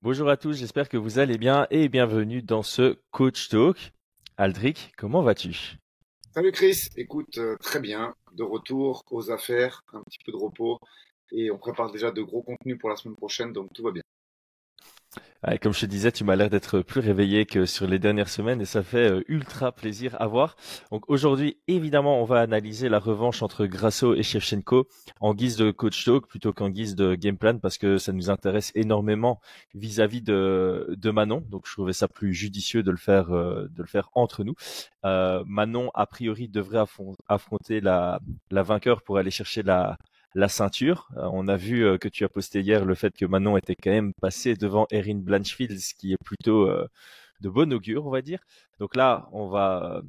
Bonjour à tous, j'espère que vous allez bien et bienvenue dans ce Coach Talk. Aldric, comment vas-tu? Salut Chris, écoute, très bien, de retour aux affaires, un petit peu de repos et on prépare déjà de gros contenus pour la semaine prochaine, donc tout va bien. Ouais, comme je te disais, tu m'as l'air d'être plus réveillé que sur les dernières semaines et ça fait ultra plaisir à voir. Donc aujourd'hui, évidemment, on va analyser la revanche entre Grasso et Shevchenko en guise de Coach Talk plutôt qu'en guise de game plan parce que ça nous intéresse énormément vis-à-vis de Manon. Donc je trouvais ça plus judicieux de le faire entre nous. Manon, a priori, devrait affronter la vainqueur pour aller chercher la ceinture. On a vu que tu as posté hier le fait que Manon était quand même passé devant Erin Blanchfield, ce qui est plutôt de bon augure, on va dire. Donc là, on va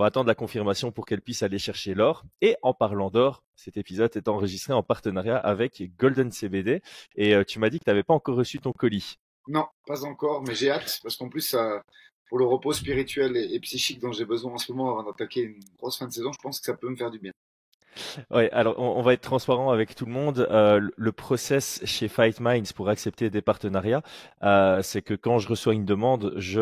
attendre la confirmation pour qu'elle puisse aller chercher l'or. Et en parlant d'or, cet épisode est enregistré en partenariat avec Golden CBD. Et tu m'as dit que tu n'avais pas encore reçu ton colis. Non, pas encore, mais j'ai hâte parce qu'en plus, pour le repos spirituel et psychique dont j'ai besoin en ce moment avant d'attaquer une grosse fin de saison, je pense que ça peut me faire du bien. Ouais, alors on va être transparent avec tout le monde. Le process chez Fight Minds pour accepter des partenariats, c'est que quand je reçois une demande, je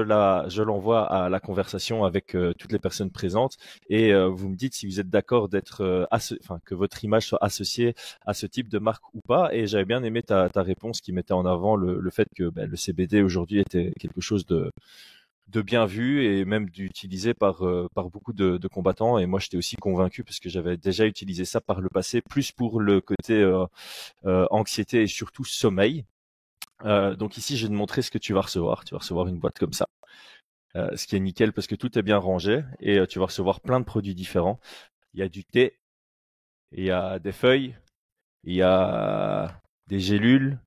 l'envoie à la conversation avec toutes les personnes présentes et vous me dites si vous êtes d'accord d'être, enfin que votre image soit associée à ce type de marque ou pas. Et j'avais bien aimé ta réponse qui mettait en avant le fait que ben, le CBD aujourd'hui était quelque chose de bien vu et même d'utilisé par beaucoup de combattants. Et moi, j'étais aussi convaincu parce que j'avais déjà utilisé ça par le passé, plus pour le côté anxiété et surtout sommeil. Donc ici, je vais te montrer ce que tu vas recevoir. Tu vas recevoir une boîte comme ça, ce qui est nickel parce que tout est bien rangé et tu vas recevoir plein de produits différents. Il y a du thé, il y a des feuilles, il y a des gélules,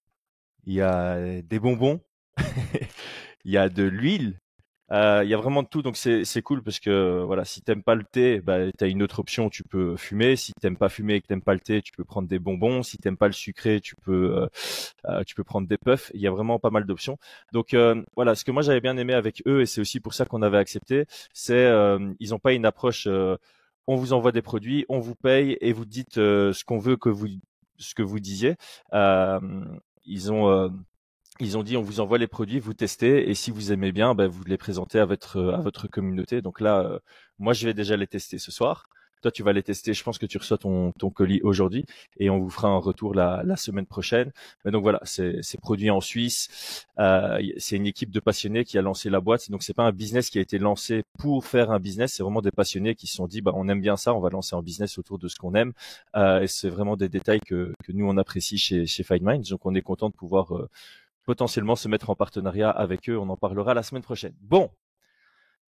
il y a des bonbons, il y a de l'huile. Il y a vraiment de tout, donc c'est cool parce que voilà, si t'aimes pas le thé, bah t'as une autre option, tu peux fumer. Si t'aimes pas fumer et que t'aimes pas le thé, tu peux prendre des bonbons. Si t'aimes pas le sucré, tu peux prendre des puffs. Il y a vraiment pas mal d'options. Donc voilà, ce que moi j'avais bien aimé avec eux et c'est aussi pour ça qu'on avait accepté, c'est ils ont pas une approche. On vous envoie des produits, on vous paye et vous dites ce qu'on veut que vous ce que vous disiez. Euh, ils ont ils ont dit on vous envoie les produits, vous testez et si vous aimez bien, ben, vous les présentez à votre communauté. Donc là, moi je vais déjà les tester ce soir. Toi tu vas les tester. Je pense que tu reçois ton colis aujourd'hui et on vous fera un retour la semaine prochaine. Mais donc voilà, c'est produit en Suisse. C'est une équipe de passionnés qui a lancé la boîte. Donc c'est pas un business qui a été lancé pour faire un business. C'est vraiment des passionnés qui se sont dit bah on aime bien ça, on va lancer un business autour de ce qu'on aime. Et c'est vraiment des détails que nous on apprécie chez Find Minds. Donc on est content de pouvoir potentiellement se mettre en partenariat avec eux. On en parlera la semaine prochaine. Bon,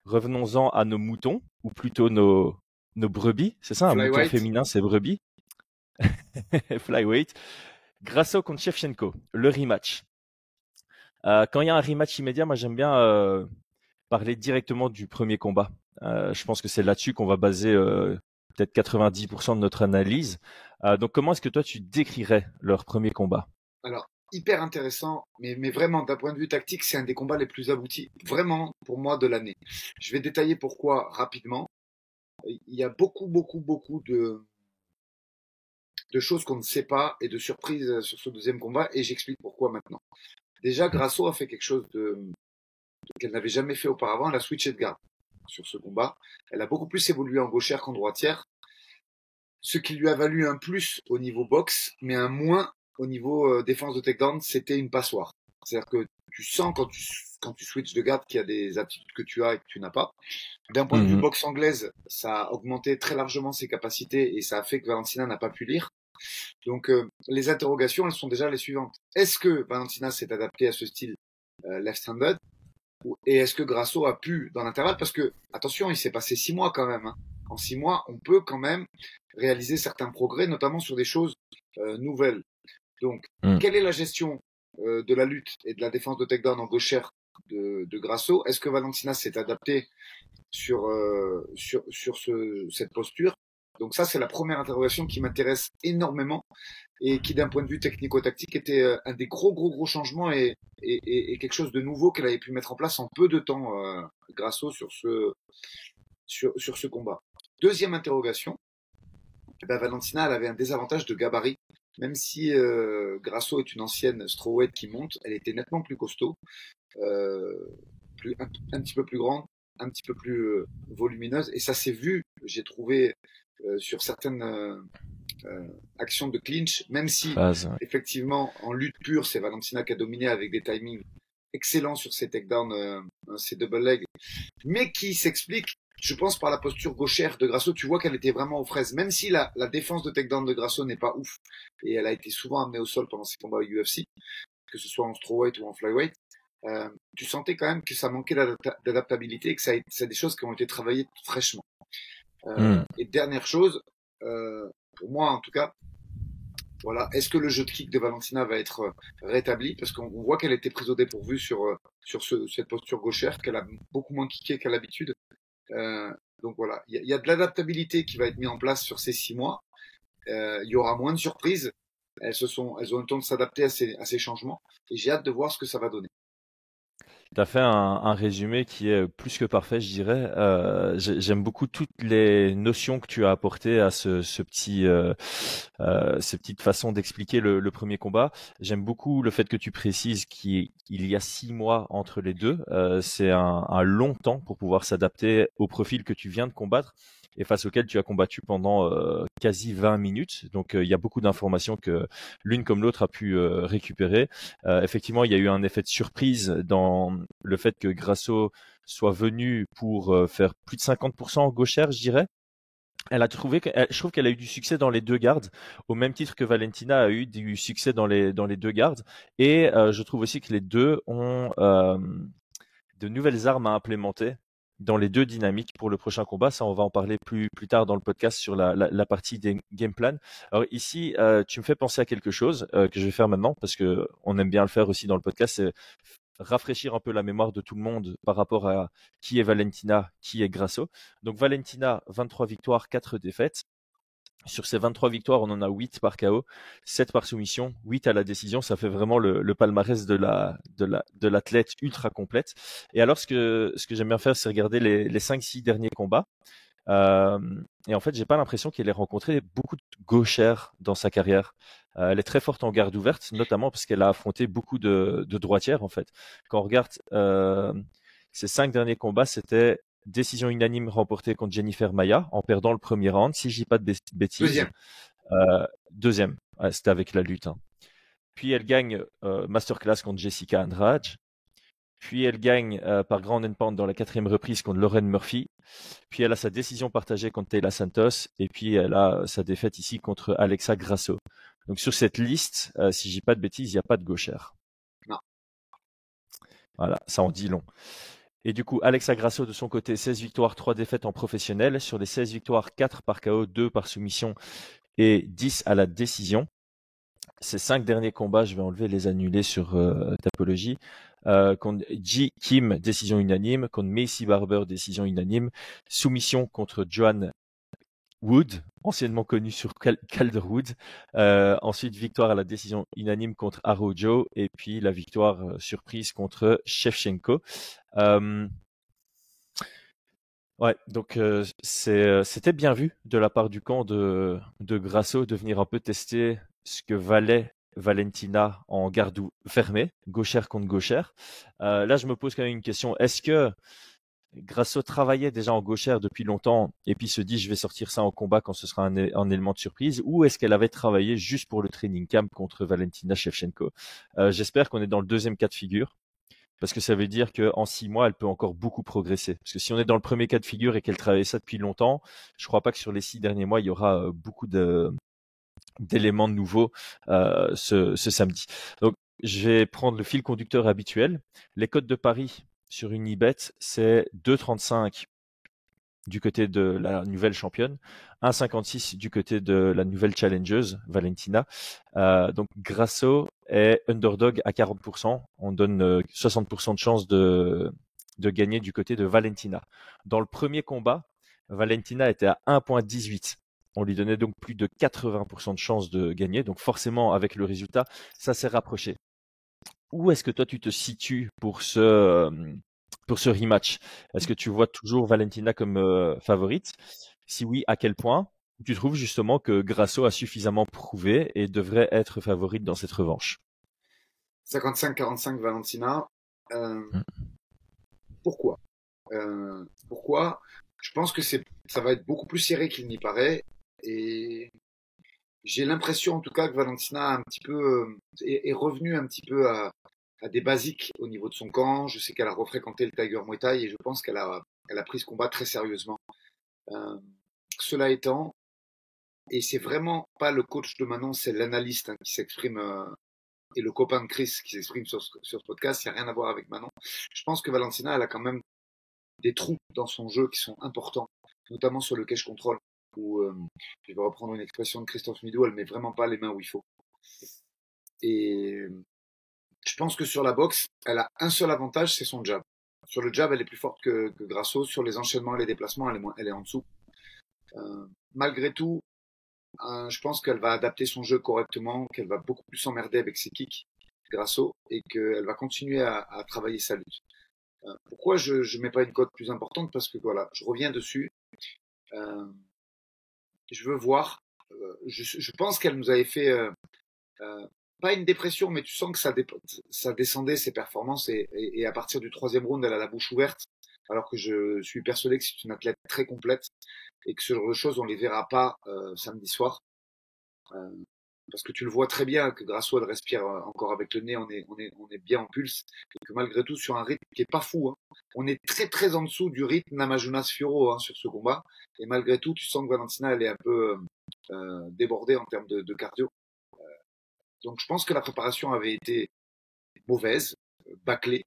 revenons-en à nos moutons, ou plutôt nos brebis. C'est ça, un mouton Flyweight, féminin, c'est brebis. Flyweight. Grasso contre Shevchenko, le rematch. Quand il y a un rematch immédiat, moi j'aime bien parler directement du premier combat. Je pense que c'est là-dessus qu'on va baser peut-être 90% de notre analyse. Donc comment est-ce que toi tu décrirais leur premier combat? alors hyper intéressant, mais vraiment d'un point de vue tactique, c'est un des combats les plus aboutis, vraiment pour moi de l'année. Je vais détailler pourquoi rapidement. Il y a beaucoup de choses qu'on ne sait pas et de surprises sur ce deuxième combat et j'explique pourquoi maintenant. Déjà, Grasso a fait quelque chose qu'elle n'avait jamais fait auparavant. Elle a switché de garde sur ce combat. Elle a beaucoup plus évolué en gauchère qu'en droitière, ce qui lui a valu un plus au niveau boxe, mais un moins au niveau défense de takedown. C'était une passoire. C'est-à-dire que tu sens quand tu switches de garde qu'il y a des aptitudes que tu as et que tu n'as pas. D'un point de vue Mhm. boxe anglaise, ça a augmenté très largement ses capacités et ça a fait que Valentina n'a pas pu lire. Donc les interrogations, elles sont déjà les suivantes. Est-ce que Valentina s'est adaptée à ce style left-handed et est-ce que Grasso a pu dans l'intervalle, parce que attention, il s'est passé 6 mois quand même. Hein. En 6 mois, on peut quand même réaliser certains progrès, notamment sur des choses nouvelles. Donc, Mhm. quelle est la gestion de la lutte et de la défense de takedown en gauchère de Grasso? Est-ce que Valentina s'est adaptée sur cette posture? Donc ça, c'est la première interrogation qui m'intéresse énormément et qui, d'un point de vue technico-tactique, était un des gros changements et quelque chose de nouveau qu'elle avait pu mettre en place en peu de temps, Grasso, sur ce combat. Deuxième interrogation, eh ben, Valentina, elle avait un désavantage de gabarit même si Grasso est une ancienne strawweight qui monte, elle était nettement plus costaud, euh, un petit peu plus grande, un petit peu plus volumineuse, et ça s'est vu, j'ai trouvé, sur certaines actions de clinch, même si Phase, ouais. effectivement en lutte pure, c'est Valentina qui a dominé avec des timings excellents sur ses takedowns, ses double legs, mais qui s'explique, je pense, par la posture gauchère de Grasso. Tu vois qu'elle était vraiment aux fraises, même si la défense de takedown de Grasso n'est pas ouf, et elle a été souvent amenée au sol pendant ses combats au UFC, que ce soit en strawweight ou en flyweight. Tu sentais quand même que ça manquait d'adaptabilité et que c'est des choses qui ont été travaillées fraîchement. Et dernière chose, pour moi en tout cas, voilà, est-ce que le jeu de kick de Valentina va être rétabli? Parce qu'on voit qu'elle était prise au dépourvu sur cette posture gauchère, qu'elle a beaucoup moins kické qu'à l'habitude. Donc voilà, il y a de l'adaptabilité qui va être mise en place sur ces 6 mois. Il y aura moins de surprises. Elles ont le temps de s'adapter à ces changements. Et j'ai hâte de voir ce que ça va donner. Tu as fait un résumé qui est plus que parfait, je dirais. J'aime beaucoup toutes les notions que tu as apportées à ces petites façons d'expliquer le premier combat. J'aime beaucoup le fait que tu précises qu'il y a 6 mois entre les deux. C'est un long temps pour pouvoir s'adapter au profil que tu viens de combattre et face auquel tu as combattu pendant quasi 20 minutes. Donc il y a beaucoup d'informations que l'une comme l'autre a pu récupérer. Effectivement, il y a eu un effet de surprise dans le fait que Grasso soit venu pour faire plus de 50% gauchère, je dirais. Je trouve qu'elle a eu du succès dans les deux gardes, au même titre que Valentina a eu du succès dans les deux gardes. Et je trouve aussi que les deux ont de nouvelles armes à implémenter dans les deux dynamiques pour le prochain combat. Ça, on va en parler plus tard dans le podcast sur la partie des game plan. Alors ici, tu me fais penser à quelque chose que je vais faire maintenant parce que on aime bien le faire aussi dans le podcast, c'est rafraîchir un peu la mémoire de tout le monde par rapport à qui est Valentina, qui est Grasso. Donc Valentina, 23 victoires, 4 défaites. Sur ces 23 victoires, on en a 8 par KO, 7 par soumission, 8 à la décision. Ça fait vraiment le palmarès de l'athlète ultra complète. Et alors, ce que j'aime bien faire, c'est regarder les 5-6 derniers combats. Et en fait, j'ai pas l'impression qu'elle ait rencontré beaucoup de gauchères dans sa carrière. Elle est très forte en garde ouverte, notamment parce qu'elle a affronté beaucoup de droitières, en fait. Quand on regarde ses 5 derniers combats, c'était décision unanime remportée contre Jennifer Maia en perdant le premier round, si je dis pas de bêtises. Deuxième. Deuxième, ouais, c'était avec la lutte. Hein. Puis elle gagne masterclass contre Jessica Andrade. Puis elle gagne par ground and pound dans la 4e reprise contre Lauren Murphy. Puis elle a sa décision partagée contre Taylor Santos. Et puis elle a sa défaite ici contre Alexa Grasso. Donc sur cette liste, si je dis pas de bêtises, il n'y a pas de gauchère. Non. Voilà, ça en dit long. Et du coup, Alexa Grasso de son côté, 16 victoires, 3 défaites en professionnel. Sur les 16 victoires, 4 par KO, 2 par soumission et 10 à la décision. Ces 5 derniers combats, je vais enlever les annulés sur Tapology. Contre Ji Kim, décision unanime. Contre Macy Barber, décision unanime. Soumission contre Joanne Wood, anciennement connue sur Calderwood. Ensuite, victoire à la décision unanime contre Arrojo. Et puis la victoire surprise contre Shevchenko. Ouais, donc c'était bien vu de la part du camp de Grasso de venir un peu tester ce que valait Valentina en garde fermée, gauchère contre gauchère. Là, je me pose quand même une question. Est-ce que Grasso travaillait déjà en gauchère depuis longtemps et puis se dit je vais sortir ça en combat quand ce sera un élément de surprise, ou est-ce qu'elle avait travaillé juste pour le training camp contre Valentina Shevchenko? J'espère qu'on est dans le deuxième cas de figure. Parce que ça veut dire qu'en 6 mois, elle peut encore beaucoup progresser. Parce que si on est dans le premier cas de figure et qu'elle travaille ça depuis longtemps, je ne crois pas que sur les 6 derniers mois, il y aura beaucoup d'éléments nouveaux ce samedi. Donc, je vais prendre le fil conducteur habituel. Les cotes de Paris sur une Unibet, c'est 2,35 du côté de la nouvelle championne, 1,56 du côté de la nouvelle challengeuse, Valentina. Donc Grasso est underdog à 40%. On donne 60% de chance de gagner du côté de Valentina. Dans le premier combat, Valentina était à 1,18. On lui donnait donc plus de 80% de chance de gagner. Donc forcément, avec le résultat, ça s'est rapproché. Où est-ce que toi, tu te situes pour ce rematch? Est-ce que tu vois toujours Valentina comme favorite? Si oui, à quel point? Tu trouves justement que Grasso a suffisamment prouvé et devrait être favorite dans cette revanche? 55-45 Valentina. Euh, Mm. pourquoi Pourquoi Je pense que ça va être beaucoup plus serré qu'il n'y paraît. Et j'ai l'impression en tout cas que Valentina a un petit peu, est revenue un petit peu à des basiques au niveau de son camp. Je sais qu'elle a refréquenté le Tiger Muay Thai et je pense elle a pris ce combat très sérieusement. Euh, Cela étant, et c'est vraiment pas le coach de Manon, c'est l'analyste hein, qui s'exprime et le copain de Chris qui s'exprime sur ce podcast, il n'y a rien à voir avec Manon. Je pense que Valentina, elle a quand même des trous dans son jeu qui sont importants, notamment sur le cage control, où, je vais reprendre une expression de Christophe Midou, elle met vraiment pas les mains où il faut. Et je pense que sur la boxe, elle a un seul avantage, c'est son jab. Sur le jab, elle est plus forte que Grasso. Sur les enchaînements et les déplacements, elle est en dessous. Malgré tout, je pense qu'elle va adapter son jeu correctement, qu'elle va beaucoup plus s'emmerder avec ses kicks, Grasso, et qu'elle va continuer à travailler sa lutte. Pourquoi je mets pas une cote plus importante? Parce que voilà, je reviens dessus. Euh, je veux voir. Je pense qu'elle nous avait fait euh, pas une dépression, mais tu sens que ça descendait ses performances et à partir du troisième round, elle a la bouche ouverte. Alors que je suis persuadé que c'est une athlète très complète et que ce genre de choses, on les verra pas samedi soir. Euh, Parce que tu le vois très bien que Grasso elle respire encore avec le nez, on est bien en pulse, et que malgré tout sur un rythme qui est pas fou, hein, on est très très en dessous du rythme Namajunas Fioro hein, sur ce combat, et malgré tout tu sens que Valentina elle est un peu débordée en termes de cardio. Donc je pense que la préparation avait été mauvaise, bâclée,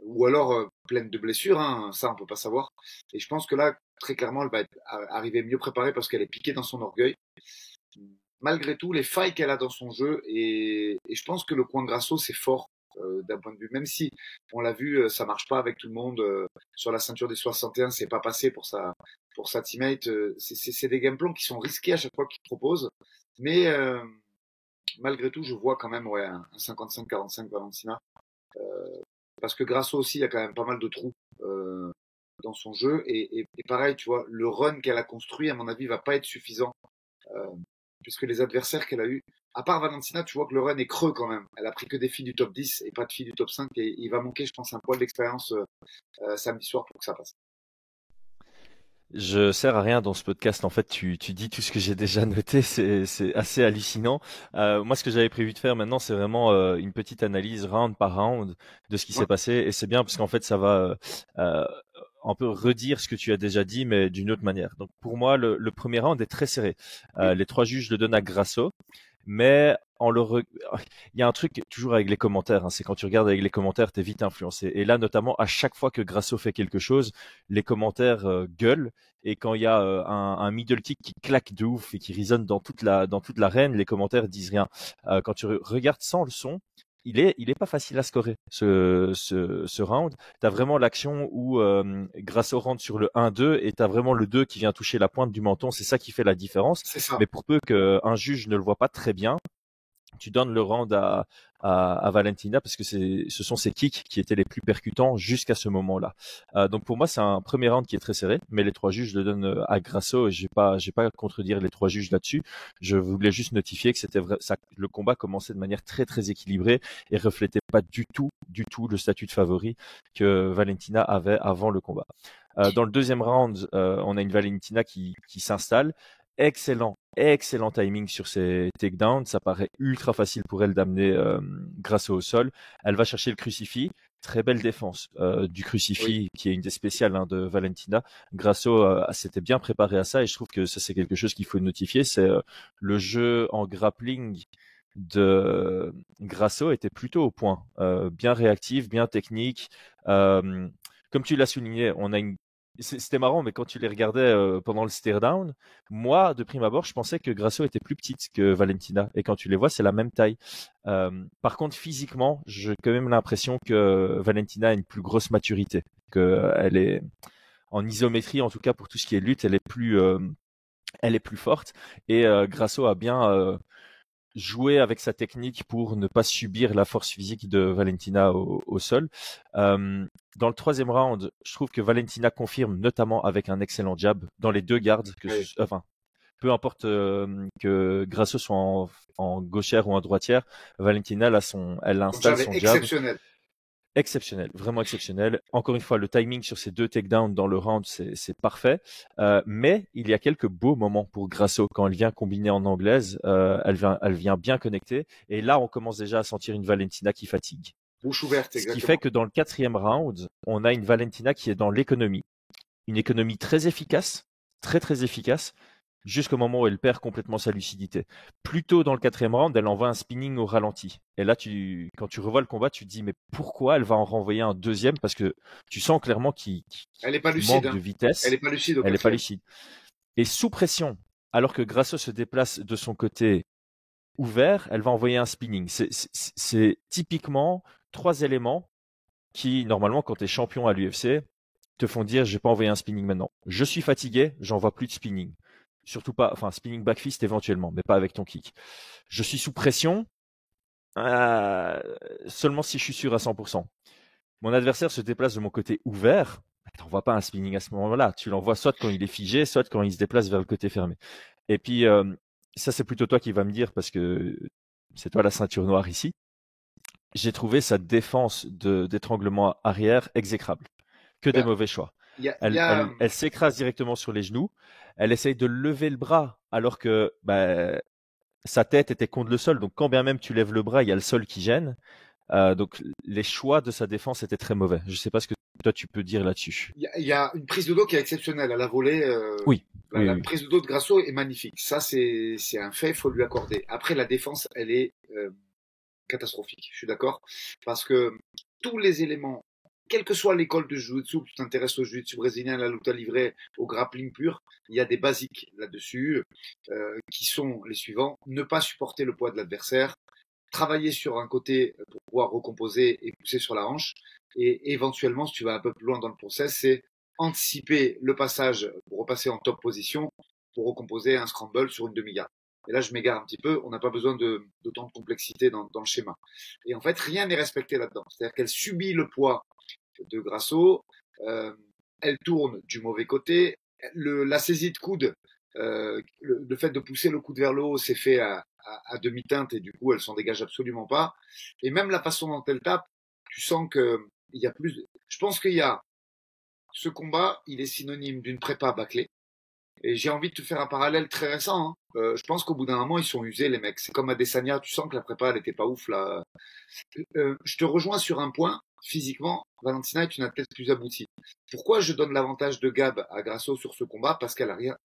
ou alors pleine de blessures, hein, ça on peut pas savoir. Et je pense que là très clairement elle va arriver mieux préparée parce qu'elle est piquée dans son orgueil malgré tout les failles qu'elle a dans son jeu et je pense que le coin Grasso c'est fort d'un point de vue même si on l'a vu ça marche pas avec tout le monde sur la ceinture des 61 c'est pas passé pour sa teammate c'est des game plans qui sont risqués à chaque fois qu'il propose mais malgré tout je vois quand même ouais un 55-45 Valentina parce que Grasso aussi il y a quand même pas mal de trous dans son jeu et pareil tu vois le run qu'elle a construit à mon avis va pas être suffisant euh, puisque les adversaires qu'elle a eu, à part Valentina, tu vois que le run est creux quand même. Elle a pris que des filles du top 10 et pas de filles du top 5 et il va manquer, je pense, un poil d'expérience samedi soir pour que ça passe. Je sers à rien dans ce podcast. En fait, tu dis tout ce que j'ai déjà noté. C'est assez hallucinant. Moi, ce que j'avais prévu de faire maintenant, c'est vraiment une petite analyse round par round de ce qui Ouais, s'est passé. Et c'est bien parce qu'en fait, ça va euh, un peu redire ce que tu as déjà dit, mais d'une autre manière. Donc, pour moi, le premier round est très serré. oui, Les trois juges le donnent à Grasso. Mais il y a un truc toujours avec les commentaires, hein, c'est quand tu regardes avec les commentaires, t'es vite influencé. Et là, notamment, à chaque fois que Grasso fait quelque chose, les commentaires gueulent. Et quand il y a un middle kick qui claque de ouf et qui résonne dans toute l'arène, les commentaires disent rien. Quand tu regardes sans le son, il est pas facile à scorer ce round. T'as vraiment l'action où Grasso rentre sur le 1-2 et t'as vraiment le 2 qui vient toucher la pointe du menton. C'est ça qui fait la différence. c'est ça. Mais pour peu qu'un juge ne le voit pas très bien, tu donnes le round à Valentina parce que ce sont ses kicks qui étaient les plus percutants jusqu'à ce moment-là. Donc pour moi, c'est un premier round qui est très serré, mais les trois juges le donnent à Grasso et j'ai pas à contredire les trois juges là-dessus. Je voulais juste notifier que c'était vrai, ça, le combat commençait de manière très très équilibrée et reflétait pas du tout le statut de favori que Valentina avait avant le combat. Dans le deuxième round, on a une Valentina qui s'installe. Excellent timing sur ses takedowns. Ça paraît ultra facile pour elle d'amener Grasso au sol. Elle va chercher le crucifix. Très belle défense du Oui, crucifix, qui est une des spéciales hein, de Valentina. Grasso s'était bien préparé à ça et je trouve que ça c'est quelque chose qu'il faut notifier. C'est le jeu en grappling de Grasso était plutôt au point, bien réactif, bien technique. Euh, Comme tu l'as souligné, on a une c'était marrant, mais quand tu les regardais pendant le stare down, moi, de prime abord, je pensais que Grasso était plus petite que Valentina. Et quand tu les vois, c'est la même taille. Par contre, physiquement, j'ai quand même l'impression que Valentina a une plus grosse maturité. Elle est en isométrie, en tout cas pour tout ce qui est lutte, elle est plus forte. Et Grasso a bien jouer avec sa technique pour ne pas subir la force physique de Valentina au sol. Dans le troisième round, je trouve que Valentina confirme, notamment avec un excellent jab dans les deux gardes, oui, enfin peu importe que Grasso soit en gauchère ou en droitière, Valentina, elle Son installe jab est son jab. exceptionnel. Exceptionnel, vraiment exceptionnel. Encore une fois, le timing sur ces 2 takedowns dans le round, c'est parfait. Mais il y a quelques beaux moments pour Grasso quand elle vient combiner en anglaise. Elle vient bien connecter. Et là, on commence déjà à sentir une Valentina qui fatigue. Bouche ouverte, Ce qui exactement. fait que dans le 4e round, on a une Valentina qui est dans l'économie. Une économie très efficace, très très efficace, jusqu'au moment où elle perd complètement sa lucidité. Plus tôt dans le 4e round, elle envoie un spinning au ralenti. Et là, quand tu revois le combat, tu te dis, mais pourquoi elle va en renvoyer un deuxième? Parce que tu sens clairement qu'il Elle est pas lucide, manque hein. de Elle vitesse. est pas lucide au Elle n'est pas 4e. lucide. Et sous pression, alors que Grasso se déplace de son côté ouvert, elle va envoyer un spinning. C'est typiquement 3 éléments qui, normalement, quand tu es champion à l'UFC, te font dire, je vais pas envoyer un spinning maintenant. Je suis fatigué, j'envoie plus de spinning. Surtout pas, enfin, spinning back fist éventuellement, mais pas avec ton kick. Je suis sous pression, seulement si je suis sûr à 100%. Mon adversaire se déplace de mon côté ouvert, t'envoies pas un spinning à ce moment-là. Tu l'envoies soit quand il est figé, soit quand il se déplace vers le côté fermé. Et puis, ça, c'est plutôt toi qui vas me dire parce que c'est toi la ceinture noire ici. J'ai trouvé sa défense d'étranglement arrière exécrable. Que des Ben, mauvais choix. il y a, Elle s'écrase directement sur les genoux. Elle essaye de lever le bras alors que sa tête était contre le sol. Donc quand bien même tu lèves le bras, il y a le sol qui gêne. Donc les choix de sa défense étaient très mauvais. Je ne sais pas ce que toi tu peux dire là-dessus. il y a une prise de dos qui est exceptionnelle à la volée. Oui. La prise de dos de Grasso est magnifique. Ça, c'est un fait, faut lui accorder. Après, la défense, elle est catastrophique. Je suis d'accord. Parce que tous les éléments, quelle que soit l'école de jiu-jitsu, tu t'intéresses au jiu-jitsu brésilien, la lutte livrée, au grappling pur, il y a des basiques là-dessus qui sont les suivants. Ne pas supporter le poids de l'adversaire, travailler sur un côté pour pouvoir recomposer et pousser sur la hanche. Et éventuellement, si tu vas un peu plus loin dans le process, c'est anticiper le passage pour repasser en top position pour recomposer un scramble sur une demi-garde. Et là, je m'égare un petit peu. On n'a pas besoin d'autant de complexité dans le schéma. Et en fait, rien n'est respecté là-dedans. C'est-à-dire qu'elle subit le poids de Grasso. Elle tourne du mauvais côté. La saisie de coude, le fait de pousser le coude vers le haut, c'est fait à demi-teinte et du coup, elle s'en dégage absolument pas. Et même la façon dont elle tape, tu sens que il y a plus. Je pense qu'il y a ce combat, il est synonyme d'une prépa bâclée. Et j'ai envie de te faire un parallèle très récent. Hein. Je pense qu'au bout d'un moment, ils sont usés, les mecs. C'est comme Adesanya, tu sens que la prépa, elle était pas ouf, là. Je te rejoins sur un point. Physiquement, Valentina est une athlète plus aboutie. Pourquoi je donne l'avantage de Gab à Grasso sur ce combat? Parce qu'elle a rien.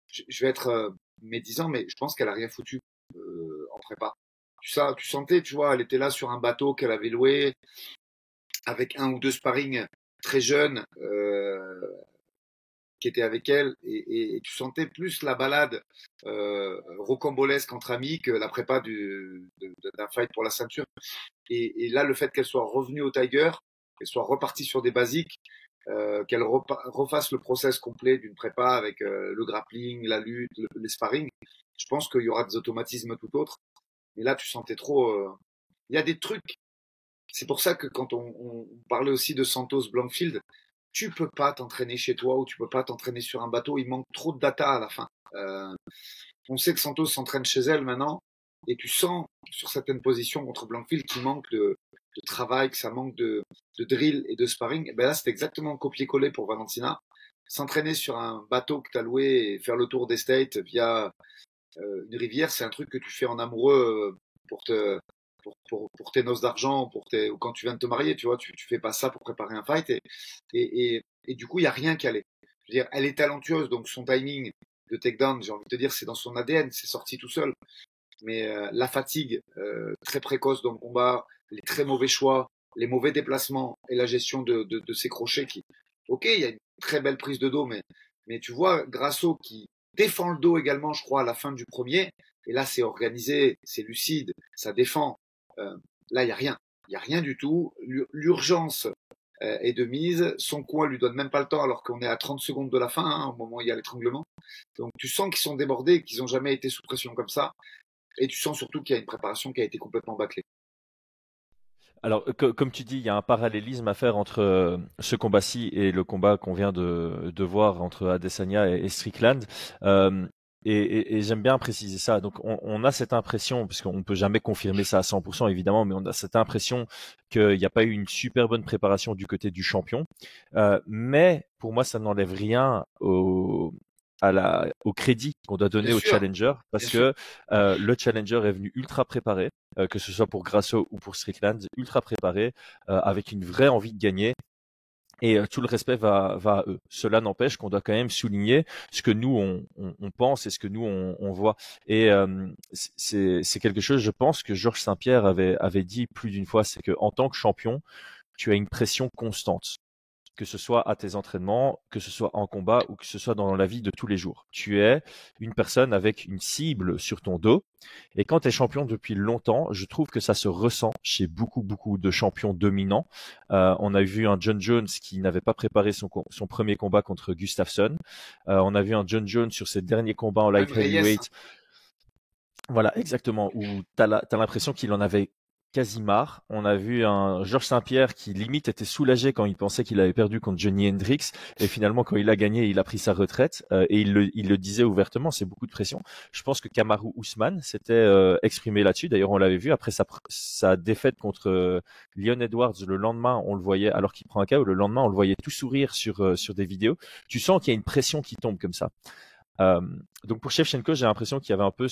Je vais être médisant, mais je pense qu'elle a rien foutu en prépa. Tu sentais, tu vois, elle était là sur un bateau qu'elle avait loué avec un ou deux sparring très jeunes qui étaient avec elle et tu sentais plus la balade rocambolesque entre amis que la prépa d'un fight pour la ceinture. Et là, le fait qu'elle soit revenue au Tiger, qu'elle soit repartie sur des basiques, qu'elle refasse le process complet d'une prépa avec le grappling, la lutte, les sparring, je pense qu'il y aura des automatismes tout autres. Mais là, tu sentais trop. Il y a des trucs. C'est pour ça que quand on parlait aussi de Santos Blankfield, tu peux pas t'entraîner chez toi ou tu peux pas t'entraîner sur un bateau. Il manque trop de data à la fin. On sait que Santos s'entraîne chez elle maintenant et tu sens sur certaines positions contre Blankfield qu'il manque de travail, que ça manque de drill et de sparring. Et ben là, c'est exactement copier-coller pour Valentina. S'entraîner sur un bateau que tu as loué et faire le tour des States via une rivière, c'est un truc que tu fais en amoureux pour tes noces d'argent, ou quand tu viens de te marier, tu vois, tu fais pas ça pour préparer un fight et du coup, il y a rien qui allait. Je veux dire, elle est talentueuse, donc son timing de takedown, j'ai envie de te dire, c'est dans son ADN, c'est sorti tout seul. Mais la fatigue très précoce dans le combat, les très mauvais choix, les mauvais déplacements et la gestion de ses crochets qui, ok, il y a une très belle prise de dos, mais tu vois, Grasso qui défend le dos également, je crois, à la fin du premier, et là c'est organisé, c'est lucide, ça défend. Là, il y a rien. Il y a rien du tout. L'urgence est de mise. Son coin lui donne même pas le temps alors qu'on est à 30 secondes de la fin, hein, au moment où il y a l'étranglement. Donc tu sens qu'ils sont débordés, qu'ils n'ont jamais été sous pression comme ça. Et tu sens surtout qu'il y a une préparation qui a été complètement bâclée. Alors, comme tu dis, il y a un parallélisme à faire entre ce combat-ci et le combat qu'on vient de voir entre Adesanya et Strickland. et j'aime bien préciser ça. Donc, on a cette impression, parce qu'on peut jamais confirmer ça à 100% évidemment, mais on a cette impression qu'il n'y a pas eu une super bonne préparation du côté du champion. Mais pour moi, ça n'enlève rien au crédit qu'on doit Bien donner au sûr, challenger, bien parce sûr. que le challenger est venu ultra préparé, que ce soit pour Grasso ou pour Strickland, ultra préparé, avec une vraie envie de gagner. Et tout le respect va à eux. Cela n'empêche qu'on doit quand même souligner ce que nous on pense et ce que nous on voit. Et c'est quelque chose, je pense, que Georges Saint-Pierre avait dit plus d'une fois, c'est que en tant que champion, tu as une pression constante, que ce soit à tes entraînements, que ce soit en combat ou que ce soit dans la vie de tous les jours. Tu es une personne avec une cible sur ton dos. Et quand tu es champion depuis longtemps, je trouve que ça se ressent chez beaucoup de champions dominants. On a vu un John Jones qui n'avait pas préparé son premier combat contre Gustafsson. On a vu un John Jones sur ses derniers combats en Même light Reyes, heavyweight. Voilà, exactement, où t'as l'impression qu'il en avait quasi marre. On a vu un Georges Saint-Pierre qui limite était soulagé quand il pensait qu'il avait perdu contre Johnny Hendricks, et finalement quand il a gagné, il a pris sa retraite, et il le disait ouvertement, c'est beaucoup de pression. Je pense que Kamaru Usman s'était exprimé là-dessus. D'ailleurs, on l'avait vu après sa défaite contre Leon Edwards. Le lendemain, on le voyait, alors qu'il prend un KO, le lendemain, on le voyait tout sourire sur des vidéos. Tu sens qu'il y a une pression qui tombe comme ça. Euh, donc pour Shevchenko, j'ai l'impression qu'il y avait un peu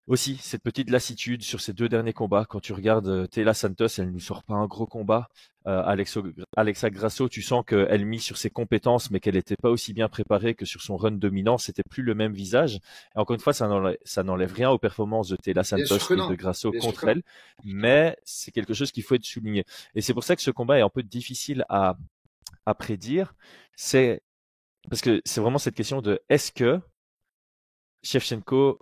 aussi cette petite lassitude sur ces deux derniers combats. Quand tu regardes Taylor Santos, elle nous sort pas un gros combat. Alexa Grasso, tu sens qu'elle mise sur ses compétences, mais qu'elle n'était pas aussi bien préparée que sur son run dominant. C'était plus le même visage. Et encore une fois, ça n'enlève rien aux performances de Taylor bien Santos sûr que et de non. Grasso Bien sûr que contre non. elle, mais c'est quelque chose qu'il faut être souligné. Et c'est pour ça que ce combat est un peu difficile à prédire. C'est parce que c'est vraiment cette question de est-ce que Shevchenko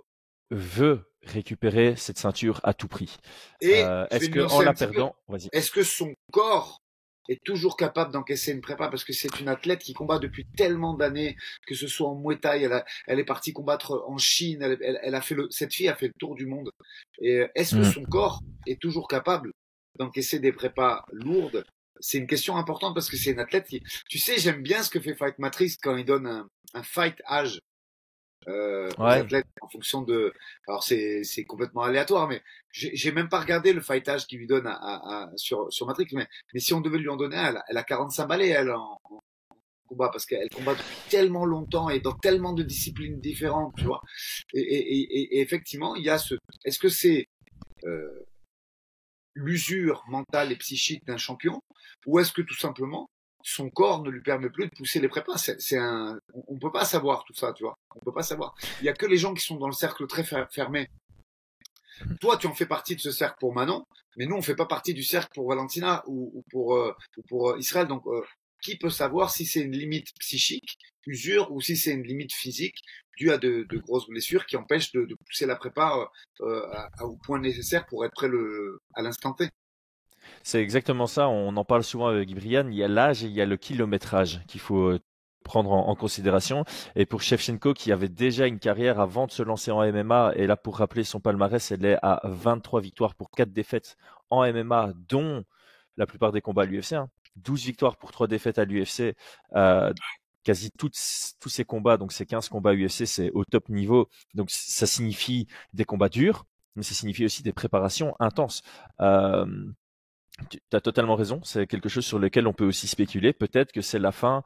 veut récupérer cette ceinture à tout prix. Et je vais Est-ce que en nuancer un la petit peu. perdant, vas-y. Est-ce que son corps est toujours capable d'encaisser une prépa parce que c'est une athlète qui combat depuis tellement d'années, que ce soit en Muay Thai, elle est partie combattre en Chine, elle a fait cette fille a fait le tour du monde. Et est-ce que son corps est toujours capable d'encaisser des prépas lourdes? C'est une question importante parce que c'est une athlète qui, tu sais, j'aime bien ce que fait Fight Matrix quand il donne un fight âge aux Ouais, athlètes en fonction de. Alors c'est complètement aléatoire, mais j'ai même pas regardé le fightage qu'il lui donne sur Matrix, mais si on devait lui en donner un, elle a 45 balais elle en combat parce qu'elle combat depuis tellement longtemps et dans tellement de disciplines différentes, tu vois. Et effectivement, il y a ce. Est-ce que c'est euh, l'usure mentale et psychique d'un champion, ou est-ce que tout simplement son corps ne lui permet plus de pousser les prépas? On peut pas savoir tout ça, tu vois. On peut pas savoir. Il y a que les gens qui sont dans le cercle très fermé. Toi, tu en fais partie de ce cercle pour Manon, mais nous, on fait pas partie du cercle pour Valentina ou pour Israël. Donc, qui peut savoir si c'est une limite psychique, usure, ou si c'est une limite physique due à de grosses blessures qui empêchent de pousser la prépa au point nécessaire pour être prêt à l'instant T. c'est exactement ça. On en parle souvent avec Brian. Il y a l'âge et il y a le kilométrage qu'il faut prendre en considération. Et pour Shevchenko, qui avait déjà une carrière avant de se lancer en MMA, et là pour rappeler son palmarès, elle est à 23 victoires pour 4 défaites en MMA, dont la plupart des combats à l'UFC. 12 victoires pour 3 défaites à l'UFC. Euh, Quasi tous ces combats, donc ces 15 combats UFC, c'est au top niveau. Donc ça signifie des combats durs, mais ça signifie aussi des préparations intenses. Euh, Tu as totalement raison, c'est quelque chose sur lequel on peut aussi spéculer. Peut-être que c'est la fin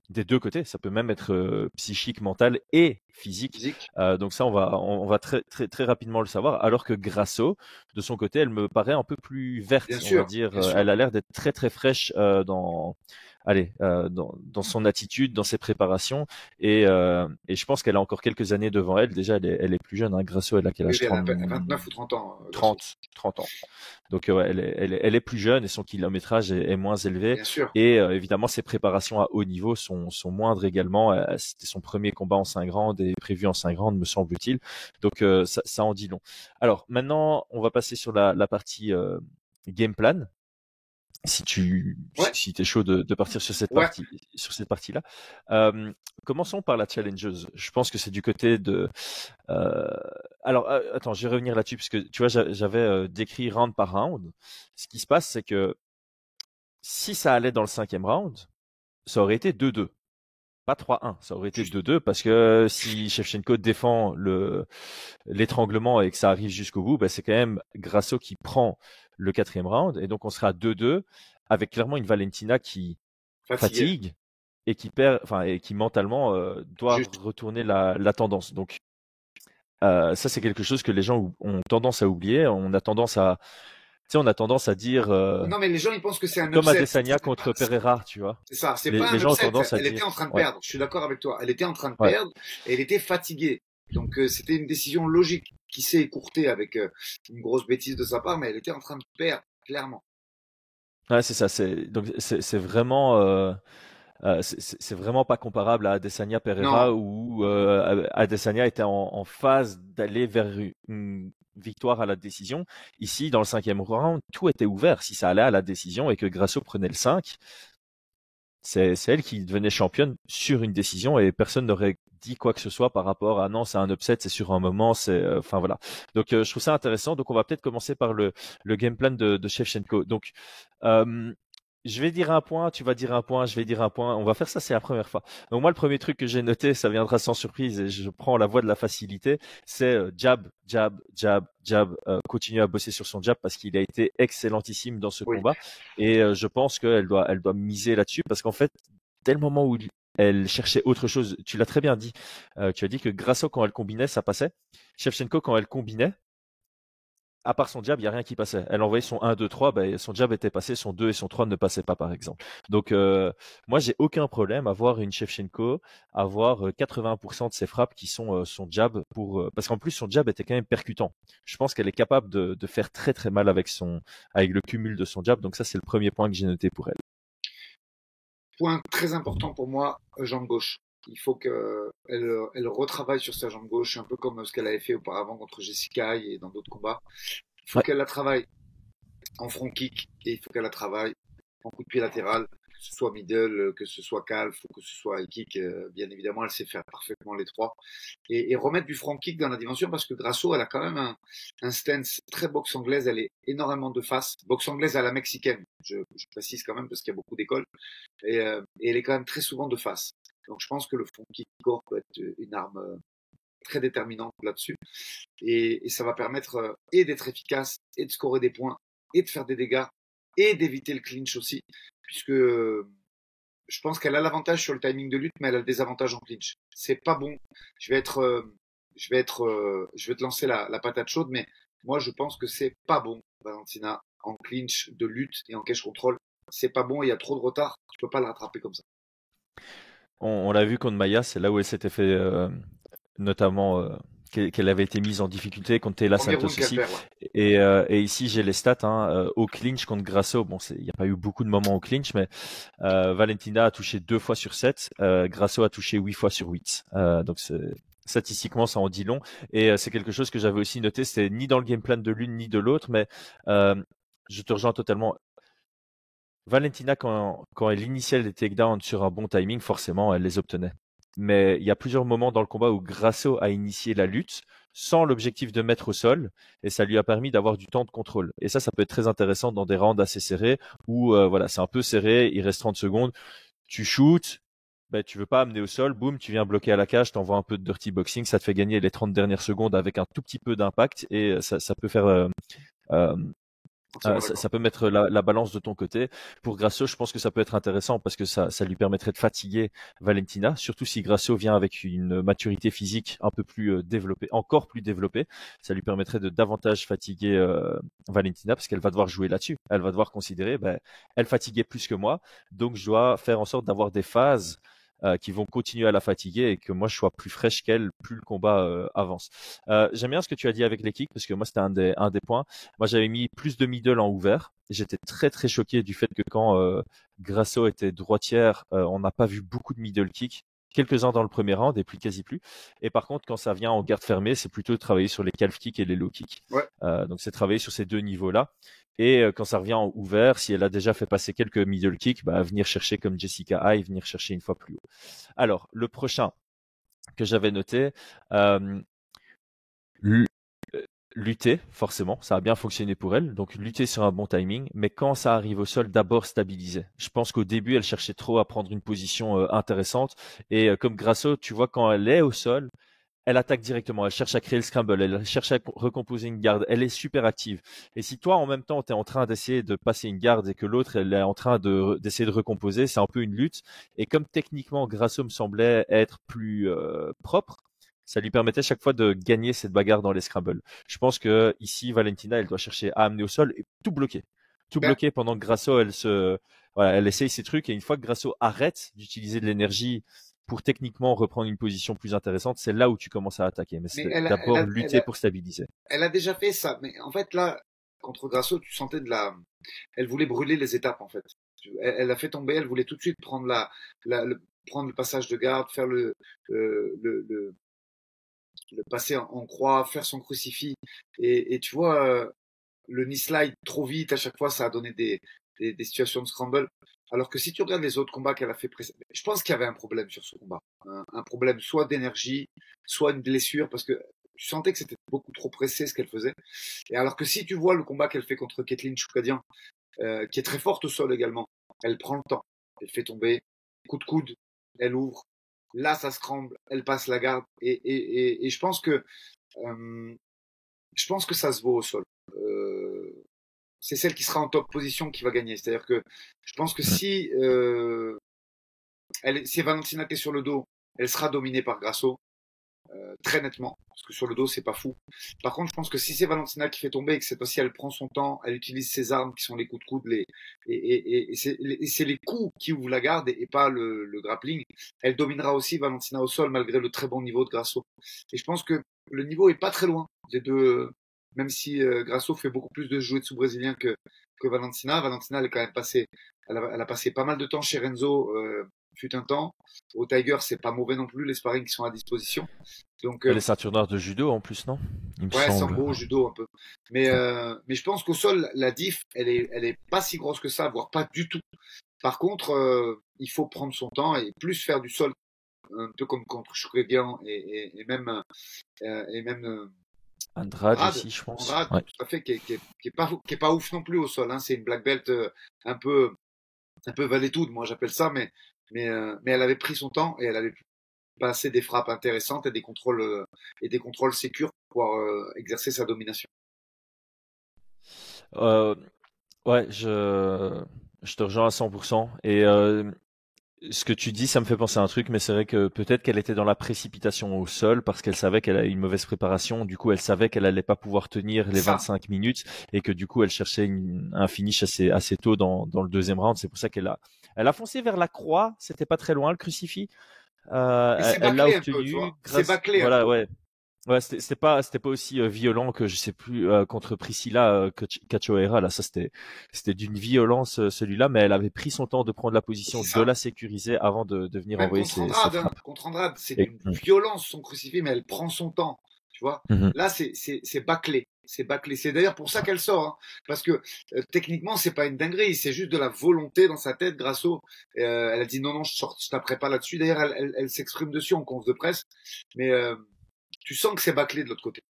des deux côtés. Ça peut même être psychique, mental et physique. Physique. Donc ça, on va très rapidement le savoir. Alors que Grasso, de son côté, elle me paraît un peu plus Bien verte, on va sûr, dire. bien sûr. Elle a l'air d'être très fraîche dans son attitude, dans ses préparations. Et je pense qu'elle a encore quelques années devant elle. Déjà, elle est plus jeune. Grasso, elle a quel Oui, âge? elle a 29 ou 30 ans, Grasso. 30 ans. Donc ouais, elle est plus jeune et son kilométrage est moins élevé. Bien sûr. Et évidemment, ses préparations à haut niveau sont moindres également. C'était son premier combat en 5 rounds et prévu en 5 rounds, me semble-t-il. Donc ça en dit long. Alors maintenant, on va passer sur la partie game plan. Ouais, Si t'es chaud de partir ouais. sur cette partie-là. Euh, Commençons par la challengeuse. Je pense que c'est du côté de. euh, alors, attends, je vais revenir là-dessus parce que tu vois, j'avais décrit round par round. Ce qui se passe, c'est que si ça allait dans le cinquième round, ça aurait été 2-2. pas 3-1, ça aurait été 2-2 parce que si Shevchenko défend l'étranglement et que ça arrive jusqu'au bout, c'est quand même Grasso qui prend le 4e round et donc on sera à 2-2 avec clairement une Valentina qui fatigue et qui perd, enfin et qui mentalement doit retourner la tendance. Donc ça c'est quelque chose que les gens ont tendance à oublier. On a tendance à dire non, mais les gens ils pensent que c'est un comme upset. Adesanya contre Pereira, tu vois. C'est ça, c'est pas un les gens upset. ont tendance à Elle dire était en train de perdre. Je suis d'accord avec toi. Elle était en train de perdre et elle était fatiguée. Donc c'était une décision logique qui s'est écourtée avec une grosse bêtise de sa part, mais elle était en train de perdre clairement. Ouais, c'est ça. C'est vraiment. C'est vraiment pas comparable à Adesanya Pereira où Adesanya était en phase d'aller vers une victoire à la décision. Ici, dans le 5e round, tout était ouvert. Si ça allait à la décision et que Grasso prenait le 5, c'est elle qui devenait championne sur une décision et personne n'aurait dit quoi que ce soit par rapport à non, c'est un upset, c'est sur un moment, enfin voilà. Donc je trouve ça intéressant. Donc on va peut-être commencer par le game plan de Shevchenko. Donc je vais dire un point, tu vas dire un point, je vais dire un point. On va faire ça, c'est la première fois. Donc moi, le premier truc que j'ai noté, ça viendra sans surprise et je prends la voie de la facilité, c'est jab, jab, jab, jab. Continuer à bosser sur son jab parce qu'il a été excellentissime dans ce combat et je pense qu'elle doit miser là-dessus parce qu'en fait, dès le moment où elle cherchait autre chose, tu l'as très bien dit. Tu as dit que Grasso, quand elle combinait, ça passait. Shevchenko, quand elle combinait, à part son jab, il n'y a rien qui passait. Elle envoyait son 1, 2, 3, son jab était passé, son 2 et son 3 ne passaient pas, par exemple. Donc, moi, j'ai aucun problème à voir une Shevchenko avoir 80% de ses frappes qui sont son jab parce qu'en plus, son jab était quand même percutant. Je pense qu'elle est capable de faire très, très mal avec le cumul de son jab. Donc, ça, c'est le premier point que j'ai noté pour elle. Point très important pour moi, jambe gauche. Il faut qu'elle retravaille sur sa jambe gauche, un peu comme ce qu'elle avait fait auparavant contre Jessica et dans d'autres combats. Il faut qu'elle la travaille en front kick et il faut qu'elle la travaille en coup de pied latéral, que ce soit middle, que ce soit calf ou que ce soit high kick. Bien évidemment, elle sait faire parfaitement les trois. Et remettre du front kick dans la dimension parce que Grasso, elle a quand même un stance très boxe anglaise. Elle est énormément de face. Boxe anglaise à la mexicaine, je précise quand même parce qu'il y a beaucoup d'écoles. Et elle est quand même très souvent de face. Donc je pense que le front kick corps peut être une arme très déterminante là-dessus. Et ça va permettre et d'être efficace, et de scorer des points, et de faire des dégâts, et d'éviter le clinch aussi, puisque je pense qu'elle a l'avantage sur le timing de lutte, mais elle a le désavantage en clinch. C'est pas bon. Je vais te lancer la patate chaude, mais moi je pense que c'est pas bon, Valentina, en clinch de lutte et en cage control. C'est pas bon, il y a trop de retard, tu peux pas le rattraper comme ça. On l'a vu contre Maya, c'est là où elle s'était fait notamment qu'elle avait été mise en difficulté contre Taylor Santos aussi. Et ici, j'ai les stats au clinch contre Grasso. Bon, il n'y a pas eu beaucoup de moments au clinch, mais Valentina a touché 2 fois sur 7. Grasso a touché 8 fois sur 8. Donc, statistiquement, ça en dit long. Et c'est quelque chose que j'avais aussi noté. C'était ni dans le game plan de l'une ni de l'autre, mais je te rejoins totalement. Valentina, quand elle initiait les takedowns sur un bon timing, forcément, elle les obtenait. Mais il y a plusieurs moments dans le combat où Grasso a initié la lutte sans l'objectif de mettre au sol et ça lui a permis d'avoir du temps de contrôle. Et ça peut être très intéressant dans des rounds assez serrés où voilà, c'est un peu serré, il reste 30 secondes, tu shootes, tu veux pas amener au sol, boum, tu viens bloquer à la cage, t'envoies un peu de dirty boxing, ça te fait gagner les 30 dernières secondes avec un tout petit peu d'impact et ça peut faire ça peut mettre la balance de ton côté. Pour Grasso, je pense que ça peut être intéressant parce que ça lui permettrait de fatiguer Valentina, surtout si Grasso vient avec une maturité physique un peu plus développée, encore plus développée. Ça lui permettrait de davantage fatiguer Valentina parce qu'elle va devoir jouer là-dessus. Elle va devoir considérer, elle fatiguait plus que moi, donc je dois faire en sorte d'avoir des phases qui vont continuer à la fatiguer et que moi je sois plus fraîche qu'elle plus le combat avance. J'aime bien ce que tu as dit avec les kicks parce que moi c'était un des points. Moi j'avais mis plus de middle en ouvert. J'étais très très choqué du fait que quand Grasso était droitière, on n'a pas vu beaucoup de middle kicks. Quelques-uns dans le premier round et puis quasi plus. Et par contre, quand ça vient en garde fermée, c'est plutôt de travailler sur les calf kicks et les low kicks. Donc c'est travailler sur ces 2 niveaux-là. Et quand ça revient en ouvert, si elle a déjà fait passer quelques middle kicks, venir chercher comme Jessica Eye, venir chercher une fois plus haut. Alors, le prochain que j'avais noté, lutter, forcément, ça a bien fonctionné pour elle, donc lutter sur un bon timing, mais quand ça arrive au sol, d'abord stabiliser. Je pense qu'au début, elle cherchait trop à prendre une position intéressante, et comme Grasso, tu vois, quand elle est au sol, elle attaque directement, elle cherche à créer le scramble, elle cherche à recomposer une garde, elle est super active. Et si toi, en même temps, tu es en train d'essayer de passer une garde et que l'autre, elle est en train d'essayer de recomposer, c'est un peu une lutte. Et comme techniquement, Grasso me semblait être plus propre, ça lui permettait chaque fois de gagner cette bagarre dans les scrambles. Je pense que ici, Valentina, elle doit chercher à amener au sol et tout bloquer. Tout Ben, bloquer pendant que Grasso, voilà, elle essaye ses trucs et une fois que Grasso arrête d'utiliser de l'énergie pour techniquement reprendre une position plus intéressante, c'est là où tu commences à attaquer. Mais mais c'est d'abord lutter pour stabiliser. elle a déjà fait ça. Mais en fait, là, contre Grasso, tu sentais elle voulait brûler les étapes, en fait. Elle a fait tomber, elle voulait tout de suite prendre prendre le passage de garde, faire le, le, le, le passer en croix, faire son crucifix. Et tu vois, le knee slide trop vite, à chaque fois, ça a donné des situations de scramble. Alors que si tu regardes les autres combats qu'elle a fait précédemment, je pense qu'il y avait un problème sur ce combat. Un problème soit d'énergie, soit une blessure, parce que tu sentais que c'était beaucoup trop pressé ce qu'elle faisait. Et alors que si tu vois le combat qu'elle fait contre Kathleen Choukadian, qui est très forte au sol également, elle prend le temps, elle fait tomber, coup de coude, elle ouvre, là ça scramble, elle passe la garde, et euh, je pense que ça se vaut au sol. C'est celle qui sera en top position qui va gagner. C'est-à-dire que je pense que si Valentina qui est sur le dos, elle sera dominée par Grasso, très nettement, parce que sur le dos, c'est pas fou. Par contre, je pense que si c'est Valentina qui fait tomber et que cette fois-ci, elle prend son temps, elle utilise ses armes qui sont les coups de coude, et c'est les coups qui ouvrent la garde et pas le grappling, elle dominera aussi Valentina au sol malgré le très bon niveau de Grasso. Et je pense que le niveau est pas très loin des deux, même si Grasso fait beaucoup plus de jiu-jitsu brésilien que Valentina. Valentina, elle est quand même passée, elle a passé pas mal de temps chez Renzo, fut un temps. Au Tiger, c'est pas mauvais non plus les sparring qui sont à disposition. Donc, Elle est ceinture noire de judo en plus, non? Il me ouais, semble. sambo, judo un peu. Mais je pense qu'au sol, la diff, elle est pas si grosse que ça, voire pas du tout. Par contre, il faut prendre son temps et plus faire du sol, un peu comme contre Shukregian et même Andrade Andrade, aussi, je pense. Andrade, Ouais. tout à fait, qui est pas ouf non plus au sol. Hein. C'est une black belt un peu, un peu valetoude, moi j'appelle ça, mais elle avait pris son temps et elle avait passé des frappes intéressantes et des contrôles sécures pour pouvoir exercer sa domination. Euh, ouais, je te rejoins à 100%. Et ce que tu dis, ça me fait penser à un truc, mais c'est vrai que peut-être qu'elle était dans la précipitation au sol parce qu'elle savait qu'elle a eu une mauvaise préparation. Du coup, elle savait qu'elle allait pas pouvoir tenir les Ça, 25 minutes et que du coup, elle cherchait un finish assez tôt dans le deuxième round. C'est pour ça elle a foncé vers la croix. C'était pas très loin, le crucifix. et c'est Elle l'a bâclé un peu, tu vois. obtenu C'est grâce, bâclé un voilà, peu. ouais. Ouais, c'était pas aussi violent que je sais plus contre Priscilla Cachoeira là, ça c'était d'une violence celui-là, mais elle avait pris son temps de prendre la C'est position, de ça. la sécuriser avant de venir Même envoyer contre ses Andrade, hein. frappes. Contre Andrade, c'est Et- d'une violence son crucifix, mais elle prend son temps, tu vois. Mhm. Là, c'est bâclé. C'est bâclé. C'est d'ailleurs pour ça qu'elle sort, hein. Parce que techniquement, c'est pas une dinguerie, c'est juste de la volonté dans sa tête. Grasso, elle a dit non, non, je taperai pas là-dessus. D'ailleurs, elle s'exprime dessus en conf de presse, mais tu sens que c'est bâclé de l'autre côté.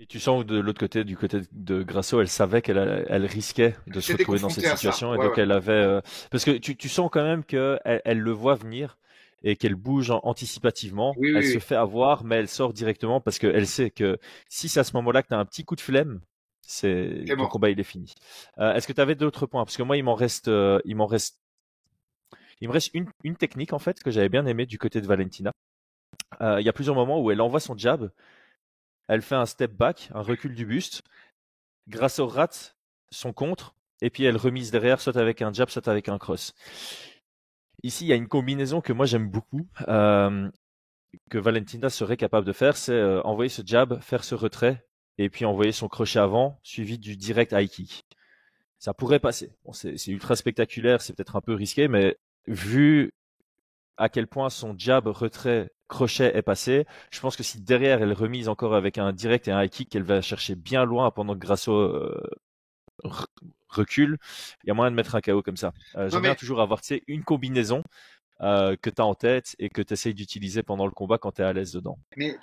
Et tu sens que de l'autre côté, du côté de Grasso, elle savait elle risquait de se C'était retrouver dans cette confronté à ça. situation et Ouais, donc ouais. elle avait parce que tu sens quand même que elle le voit venir et qu'elle bouge anticipativement. Oui, Elle oui, se oui. fait avoir, mais elle sort directement parce qu'elle sait que si c'est à ce moment-là que tu as un petit coup de flemme, c'est C'est ton mort. combat il est fini. Est-ce que tu avais d'autres points? Parce que moi il me reste une technique en fait que j'avais bien aimé du côté de Valentina. Il y a plusieurs moments où elle envoie son jab, elle fait un step back, un recul du buste grâce au rat, son contre, et puis elle remise derrière, soit avec un jab, soit avec un cross. Ici, il y a une combinaison que moi j'aime beaucoup, que Valentina serait capable de faire, c'est envoyer ce jab, faire ce retrait, et puis envoyer son crochet avant, suivi du direct high kick. Ça pourrait passer. Bon, c'est ultra spectaculaire, c'est peut-être un peu risqué, mais vu à quel point son jab, retrait, crochet est passé, je pense que si derrière elle remise encore avec un direct et un high kick qu'elle va chercher bien loin pendant que Grasso recul, il y a moyen de mettre un KO comme ça. Non J'aime bien mais toujours avoir une combinaison que tu as en tête et que tu essayes d'utiliser pendant le combat quand tu es à l'aise dedans. Mais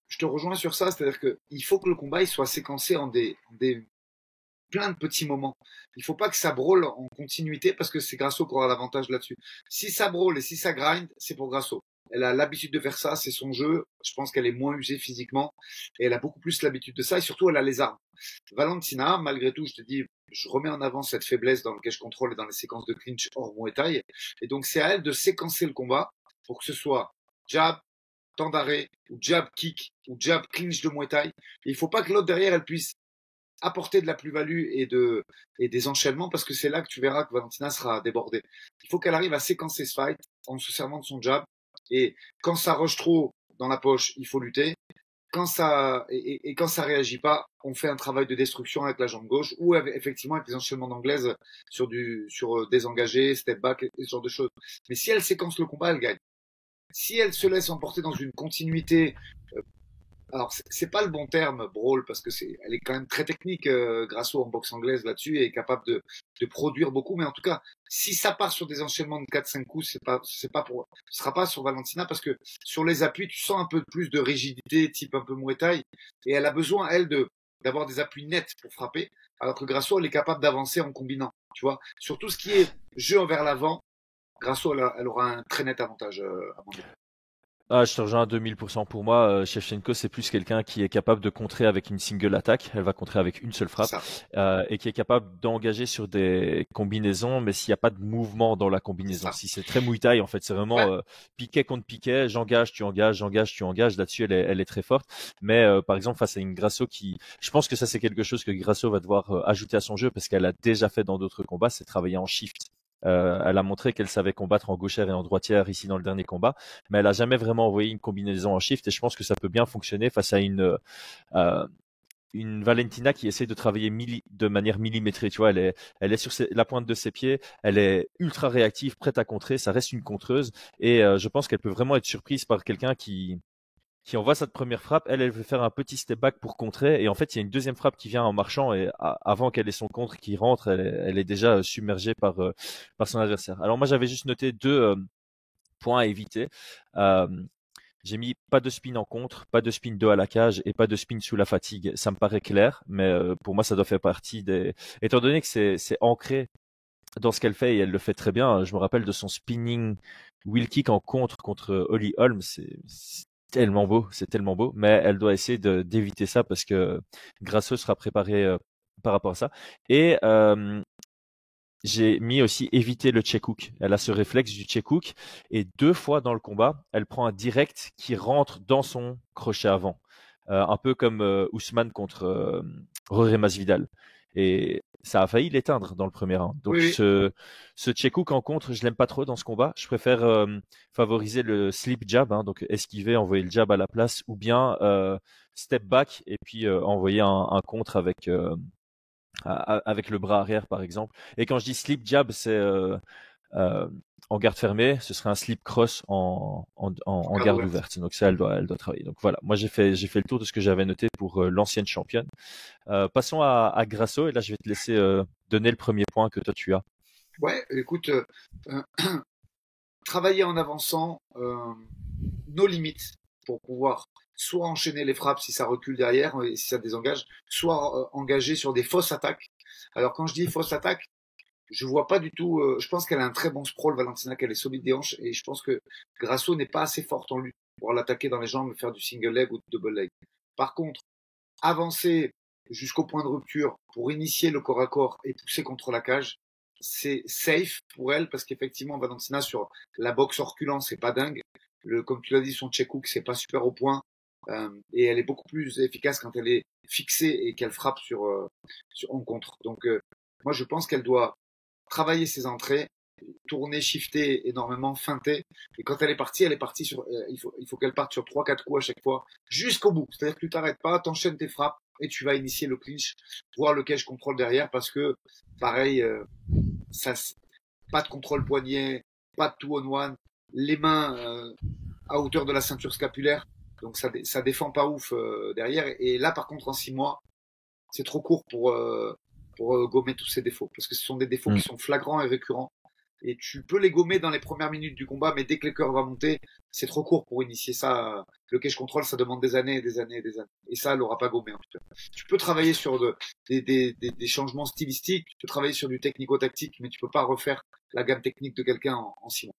je te rejoins sur ça, c'est-à-dire que il faut que le combat il soit séquencé en des plein de petits moments. Il faut pas que ça brawl en continuité parce que c'est Grasso qui aura l'avantage là-dessus. Si ça brawl et si ça grind, c'est pour Grasso. Elle a l'habitude de faire ça, c'est son jeu. Je pense qu'elle est moins usée physiquement et elle a beaucoup plus l'habitude de ça et surtout elle a les armes. Valentina, malgré tout, je te dis, je remets en avant cette faiblesse dans le cage control et dans les séquences de clinch hors Muay Thai. Et donc c'est à elle de séquencer le combat pour que ce soit jab, temps d'arrêt, ou jab kick, ou jab clinch de Muay Thai. Et il faut pas que l'autre derrière elle puisse apporter de la plus-value et des enchaînements parce que c'est là que tu verras que Valentina sera débordée. Il faut qu'elle arrive à séquencer ce fight en se servant de son jab et quand ça rush trop dans la poche, il faut lutter. Et quand ça réagit pas, on fait un travail de destruction avec la jambe gauche ou effectivement avec les enchaînements d'anglaise sur désengagé, step back et ce genre de choses. Mais si elle séquence le combat, elle gagne. Si elle se laisse emporter dans une continuité alors, c'est pas le bon terme, brawl, parce que elle est quand même très technique, Grasso en boxe anglaise là-dessus, et est capable de produire beaucoup. Mais en tout cas, si ça part sur des enchaînements de 4-5 coups, ce sera pas sur Valentina, parce que sur les appuis, tu sens un peu plus de rigidité, type un peu Muay Thai, et elle a besoin, elle, d'avoir des appuis nets pour frapper, alors que Grasso, elle est capable d'avancer en combinant, tu vois. Sur tout ce qui est jeu vers l'avant, Grasso, elle aura un très net avantage, à mon avis. Ah, je te rejoins à 2000% pour moi. Shevchenko, c'est plus quelqu'un qui est capable de contrer avec une single attaque. Elle va contrer avec une seule C'est frappe ça. et qui est capable d'engager sur des combinaisons, mais s'il n'y a pas de mouvement dans la C'est combinaison. ça. Si c'est très Muay Thai, en fait, c'est Ouais. vraiment piquet contre piquet. J'engage, tu engages, j'engage, tu engages. Là-dessus, elle est très forte. Mais par exemple, face à une Grasso je pense que ça, c'est quelque chose que Grasso va devoir ajouter à son jeu parce qu'elle a déjà fait dans d'autres combats, c'est travailler en shift. Elle a montré qu'elle savait combattre en gauchère et en droitière ici dans le dernier combat, mais elle a jamais vraiment envoyé une combinaison en shift et je pense que ça peut bien fonctionner face à euh, une Valentina qui essaie de travailler de manière millimétrée. Tu vois, elle est sur la pointe de ses pieds, elle est ultra réactive, prête à contrer, ça reste une contreuse et je pense qu'elle peut vraiment être surprise par quelqu'un qui envoie cette première frappe, elle veut faire un petit step back pour contrer, et en fait, il y a une deuxième frappe qui vient en marchant, et avant qu'elle ait son contre qui rentre, elle est déjà submergée par son adversaire. Alors moi, j'avais juste noté deux points à éviter. Euh, j'ai mis pas de spin en contre, pas de spin 2 à la cage et pas de spin sous la fatigue. Ça me paraît clair, mais pour moi, ça doit faire partie des... Étant donné que c'est ancré dans ce qu'elle fait et elle le fait très bien, je me rappelle de son spinning wheel kick en contre Holly Holm, c'est tellement beau, c'est tellement beau, mais elle doit essayer d'éviter ça parce que Grasso sera préparé par rapport à ça. Et j'ai mis aussi éviter le check hook. Elle a ce réflexe du check hook et deux fois dans le combat, elle prend un direct qui rentre dans son crochet avant. Un peu comme Ousmane contre Jorge Masvidal. Et ça a failli l'éteindre dans le premier round. Oui, Donc oui. ce check hook en contre, je l'aime pas trop dans ce combat. Je préfère favoriser le slip jab, hein, donc esquiver, envoyer le jab à la place, ou bien step back et puis envoyer un contre avec le bras arrière par exemple. Et quand je dis slip jab, c'est euh, en garde fermée, ce serait un slip cross en Garde garde ouverte. ouverte. Donc ça, elle doit travailler. Donc voilà, moi j'ai fait le tour de ce que j'avais noté pour l'ancienne championne. Passons à Grasso et là je vais te laisser donner le premier point que toi tu as. Ouais, écoute, euh, travailler en avançant nos limites pour pouvoir soit enchaîner les frappes si ça recule derrière et si ça désengage, soit engager sur des fausses attaques. Alors quand je dis fausse attaque, je vois pas du tout. Je pense qu'elle a un très bon sprawl, Valentina, qu'elle est solide des hanches et je pense que Grasso n'est pas assez forte en lutte pour l'attaquer dans les jambes et faire du single leg ou du double leg. Par contre, avancer jusqu'au point de rupture pour initier le corps à corps et pousser contre la cage, c'est safe pour elle parce qu'effectivement Valentina sur la boxe en reculant c'est pas dingue. Comme tu l'as dit, son check hook c'est pas super au point et elle est beaucoup plus efficace quand elle est fixée et qu'elle frappe en contre. Donc moi je pense qu'elle doit travailler ses entrées, tourner, shifter énormément, feinter. Et quand elle est partie il faut qu'elle parte sur 3-4 coups à chaque fois, jusqu'au bout. C'est-à-dire que tu t'arrêtes pas, t'enchaînes tes frappes et tu vas initier le clinch, voir lequel je contrôle derrière parce que, pareil, ça, pas de contrôle poignet, pas de two on one, les mains à hauteur de la ceinture scapulaire. Donc ça défend pas ouf derrière. Et là, par contre, en 6 mois, c'est trop court pour gommer tous ces défauts. Parce que ce sont des défauts qui Mm. sont flagrants et récurrents et tu peux les gommer dans les premières minutes du combat, mais dès que le cœur va monter, c'est trop court pour initier ça. Le cage control, ça demande des années et des années et des années. Et ça, elle l'aura pas gommé en tout cas. Tu peux travailler sur des changements stylistiques, tu peux travailler sur du technico-tactique, mais tu peux pas refaire la gamme technique de quelqu'un en 6 mois.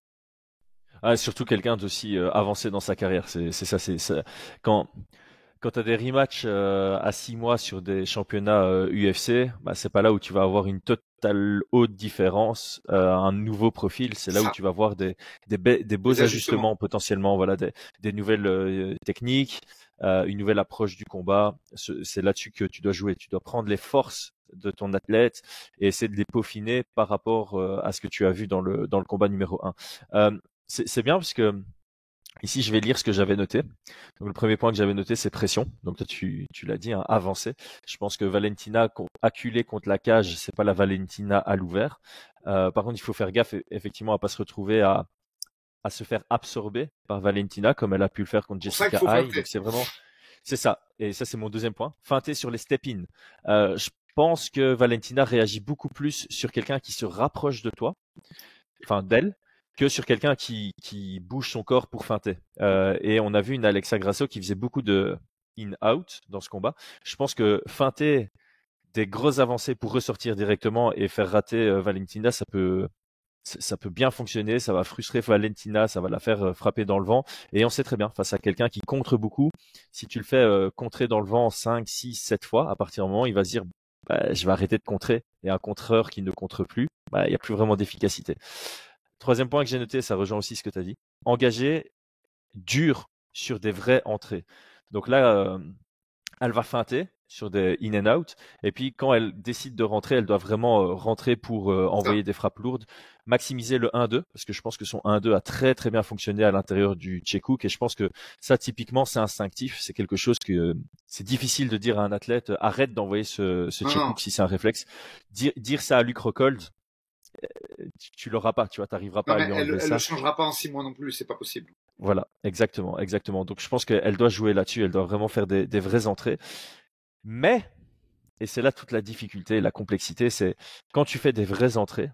Ah, surtout quelqu'un d'aussi avancé dans sa carrière. C'est ça, c'est ça. Quand quand tu as des rematchs à 6 mois sur des championnats UFC, bah, c'est pas là où tu vas avoir une totale haute différence, un nouveau profil. C'est C'est là où ça, tu vas voir des beaux des ajustements. ajustements potentiellement, voilà, des nouvelles techniques, une nouvelle approche du combat. C'est là-dessus que tu dois jouer. Tu dois prendre les forces de ton athlète et essayer de les peaufiner par rapport à ce que tu as vu dans le combat numéro un. C'est bien parce que ici, je vais lire ce que j'avais noté. Donc, le premier point que j'avais noté, c'est pression. Donc, toi, tu l'as dit, hein, avancer. Je pense que Valentina acculée contre la cage, c'est pas la Valentina à l'ouvert. Par contre, il faut faire gaffe, effectivement, à pas se retrouver à se faire absorber par Valentina, comme elle a pu le faire contre C'est pour ça qu'il Jessica faut Eye. feinter. Donc, c'est ça. Et ça, c'est mon deuxième point. Feinter sur les step-in. Je pense que Valentina réagit beaucoup plus sur quelqu'un qui se rapproche de toi, enfin d'elle, que sur quelqu'un qui bouge son corps pour feinter. Et on a vu une Alexa Grasso qui faisait beaucoup de in-out dans ce combat. Je pense que feinter des grosses avancées pour ressortir directement et faire rater Valentina, ça peut bien fonctionner, ça va frustrer Valentina, ça va la faire frapper dans le vent. Et on sait très bien, face à quelqu'un qui contre beaucoup, si tu le fais contrer dans le vent 5, 6, 7 fois, à partir du moment où il va se dire bah, je vais arrêter de contrer. Et un contreur qui ne contre plus, bah, il n'y a plus vraiment d'efficacité. Troisième point que j'ai noté, ça rejoint aussi ce que tu as dit. Engager dur sur des vraies entrées. Donc là, elle va feinter sur des in and out. Et puis quand elle décide de rentrer, elle doit vraiment rentrer pour C'est ça. envoyer des frappes lourdes, maximiser le 1-2, parce que je pense que son 1-2 a très très bien fonctionné à l'intérieur du Tchèque. Et je pense que ça, typiquement, c'est instinctif. C'est quelque chose que c'est difficile de dire à un athlète, arrête d'envoyer ce Non, Tchèque non, si c'est un réflexe. Dire ça à Luc Rockhold, tu l'auras pas, tu vois, t'arriveras non, pas à mais lui enlever elle le ça. changera pas en 6 mois non plus, c'est pas possible. Voilà, exactement, exactement. Donc je pense qu'elle doit jouer là-dessus, elle doit vraiment faire des vraies entrées. Mais, et c'est là toute la difficulté, la complexité, c'est quand tu fais des vraies entrées,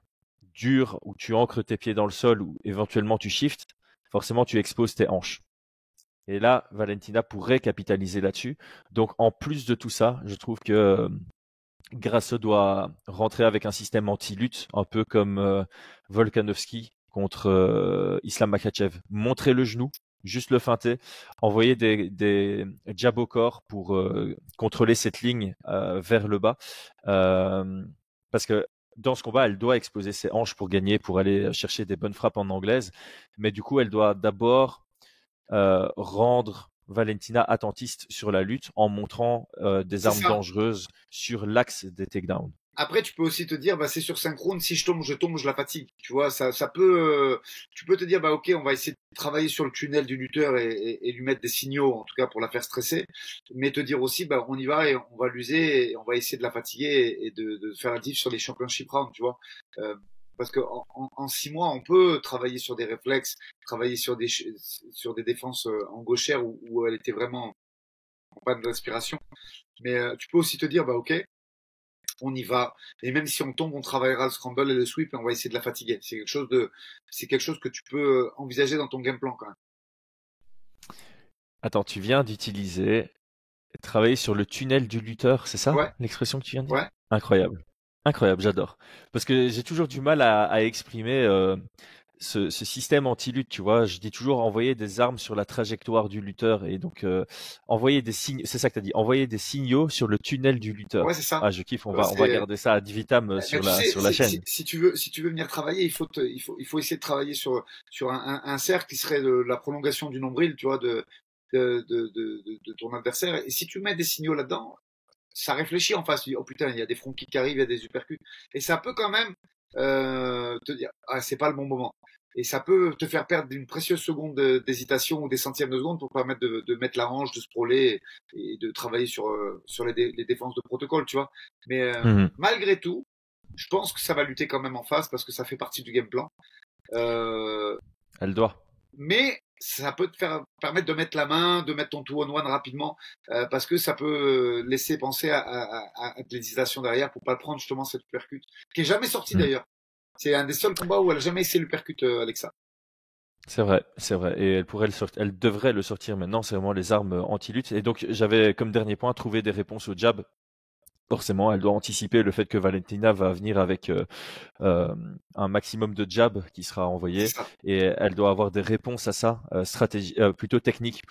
dures, où tu ancres tes pieds dans le sol, ou éventuellement tu shifts, forcément tu exposes tes hanches. Et là, Valentina pourrait capitaliser là-dessus. Donc en plus de tout ça, je trouve que Grasso doit rentrer avec un système anti-lutte, un peu comme Volkanovski contre Islam Makhachev. Montrer le genou, juste le feinter, envoyer des jabs au corps pour contrôler cette ligne vers le bas. Parce que dans ce combat, elle doit exposer ses hanches pour gagner, pour aller chercher des bonnes frappes en anglaise. Mais du coup, elle doit d'abord rendre Valentina attentiste sur la lutte en montrant des C'est armes ça. dangereuses sur l'axe des takedowns. Après, tu peux aussi te dire, bah, c'est sur synchrone, si je tombe, je la fatigue. Tu vois, ça peut, tu peux te dire, bah, ok, on va essayer de travailler sur le tunnel du lutteur et lui mettre des signaux, en tout cas pour la faire stresser. Mais te dire aussi, bah, on y va et on va l'user et on va essayer de la fatiguer et de faire la diff sur les championship rounds, tu vois. Euh, parce que en 6 mois, on peut travailler sur des réflexes, travailler sur des défenses en gauchère où elle était vraiment en panne de respiration. Mais tu peux aussi te dire, bah, ok, on y va. Et même si on tombe, on travaillera le scramble et le sweep et on va essayer de la fatiguer. C'est quelque chose que tu peux envisager dans ton game plan quand même. Attends, tu viens d'utiliser travailler sur le tunnel du lutteur, c'est ça Ouais, l'expression que tu viens de dire? ouais. Incroyable. Incroyable, j'adore. Parce que j'ai toujours du mal à exprimer ce système anti-lutte, tu vois. Je dis toujours envoyer des armes sur la trajectoire du lutteur et donc envoyer des signes, c'est ça que tu as dit, envoyer des signaux sur le tunnel du Ouais, lutteur. c'est ça. Ah, je kiffe, on va C'est, garder ça ad vitam mais tu sais, sur la chaîne. si tu veux venir travailler, il faut essayer de travailler sur un cercle qui serait la prolongation du nombril, tu vois, de ton adversaire. Et si tu mets des signaux là-dedans, ça réfléchit en face. Tu dis, oh putain, il y a des front kicks qui arrivent, il y a des uppercuts. Et ça peut quand même te dire, ah, c'est pas le bon moment. Et ça peut te faire perdre une précieuse seconde d'hésitation ou des centièmes de seconde pour permettre de mettre la hanche, de sprawler et de travailler sur les défenses de protocole, tu vois. Mais Mhm. malgré tout, je pense que ça va lutter quand même en face parce que ça fait partie du game plan. Euh, Elle doit. mais ça peut te faire permettre de mettre la main, de mettre ton two on one rapidement, parce que ça peut laisser penser à de l'hésitation derrière pour pas prendre justement cette percute, qui est jamais sortie Mhm. d'ailleurs. C'est un des seuls combats où elle a jamais essayé le percute, Alexa. C'est vrai, c'est vrai. Et elle devrait le sortir maintenant. C'est vraiment les armes anti-lutte. Et donc, j'avais comme dernier point trouvé des réponses au jab. Forcément, elle doit anticiper le fait que Valentina va venir avec euh, un maximum de jab qui sera C'est envoyé ça. et elle doit avoir des réponses à ça, plutôt technique,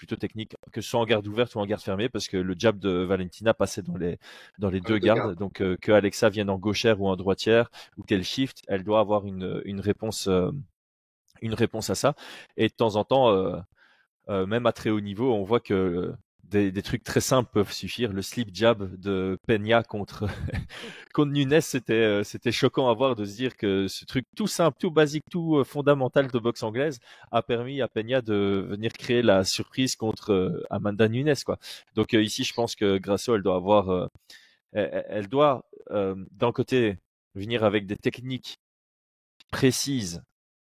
que ce soit en garde ouverte ou en garde fermée, parce que le jab de Valentina passait dans les Dans les deux deux gardes. gardes. Donc que Alexa vienne en gauchère ou en droitière ou qu'elle shift, elle doit avoir une réponse à ça. Et de temps en temps, même à très haut niveau, on voit que des trucs très simples peuvent suffire. Le slip jab de Peña contre Nunes, c'était choquant à voir de se dire que ce truc tout simple, tout basique, tout fondamental de boxe anglaise a permis à Peña de venir créer la surprise contre Amanda Nunes, quoi. Donc ici, je pense que Grasso, elle doit avoir, elle doit d'un côté venir avec des techniques précises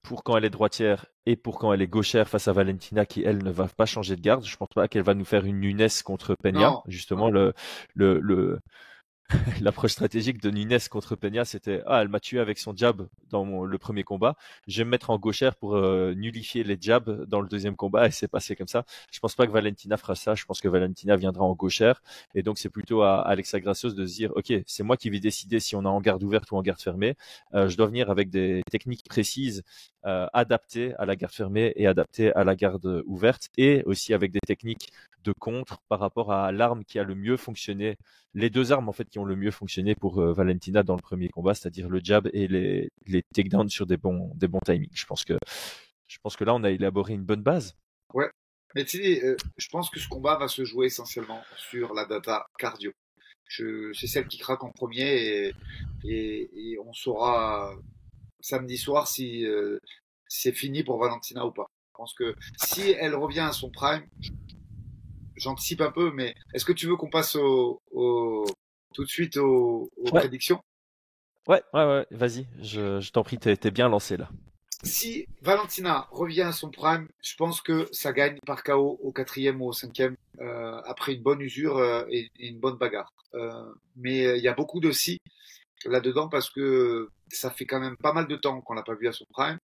pour quand elle est droitière et pour quand elle est gauchère face à Valentina qui, elle, ne va pas changer de garde. Je pense pas qu'elle va nous faire une Nunes contre Peña. Non, Justement, non. le, l'approche stratégique de Nunes contre Peña, c'était elle m'a tué avec son jab dans le premier combat. Je vais me mettre en gauchère pour nullifier les jabs dans le deuxième combat et c'est passé comme ça. Je pense pas que Valentina fera ça. Je pense que Valentina viendra en gauchère et donc c'est plutôt à Alexa Grassos de se dire ok, c'est moi qui vais décider si on est en garde ouverte ou en garde fermée. Je dois venir avec des techniques précises adaptées à la garde fermée et adaptées à la garde ouverte et aussi avec des techniques de contre par rapport à l'arme qui a le mieux fonctionné, les deux armes en fait qui ont le mieux fonctionné pour Valentina dans le premier combat, c'est-à-dire le jab et les takedowns sur des bons timings. Je pense que là on a élaboré une bonne base. Ouais. Mais tu sais, je pense que ce combat va se jouer essentiellement sur la data cardio. C'est celle qui craque en premier et on saura samedi soir si c'est fini pour Valentina ou pas. Je pense que si elle revient à son prime, j'anticipe un peu, mais est-ce que tu veux qu'on passe tout de suite aux Ouais, prédictions? ouais, vas-y, je t'en prie, t'es bien lancé là. Si Valentina revient à son prime, je pense que ça gagne par KO au quatrième ou au cinquième après une bonne usure et une bonne bagarre. Mais il y a beaucoup de si là-dedans parce que ça fait quand même pas mal de temps qu'on l'a pas vu à son prime.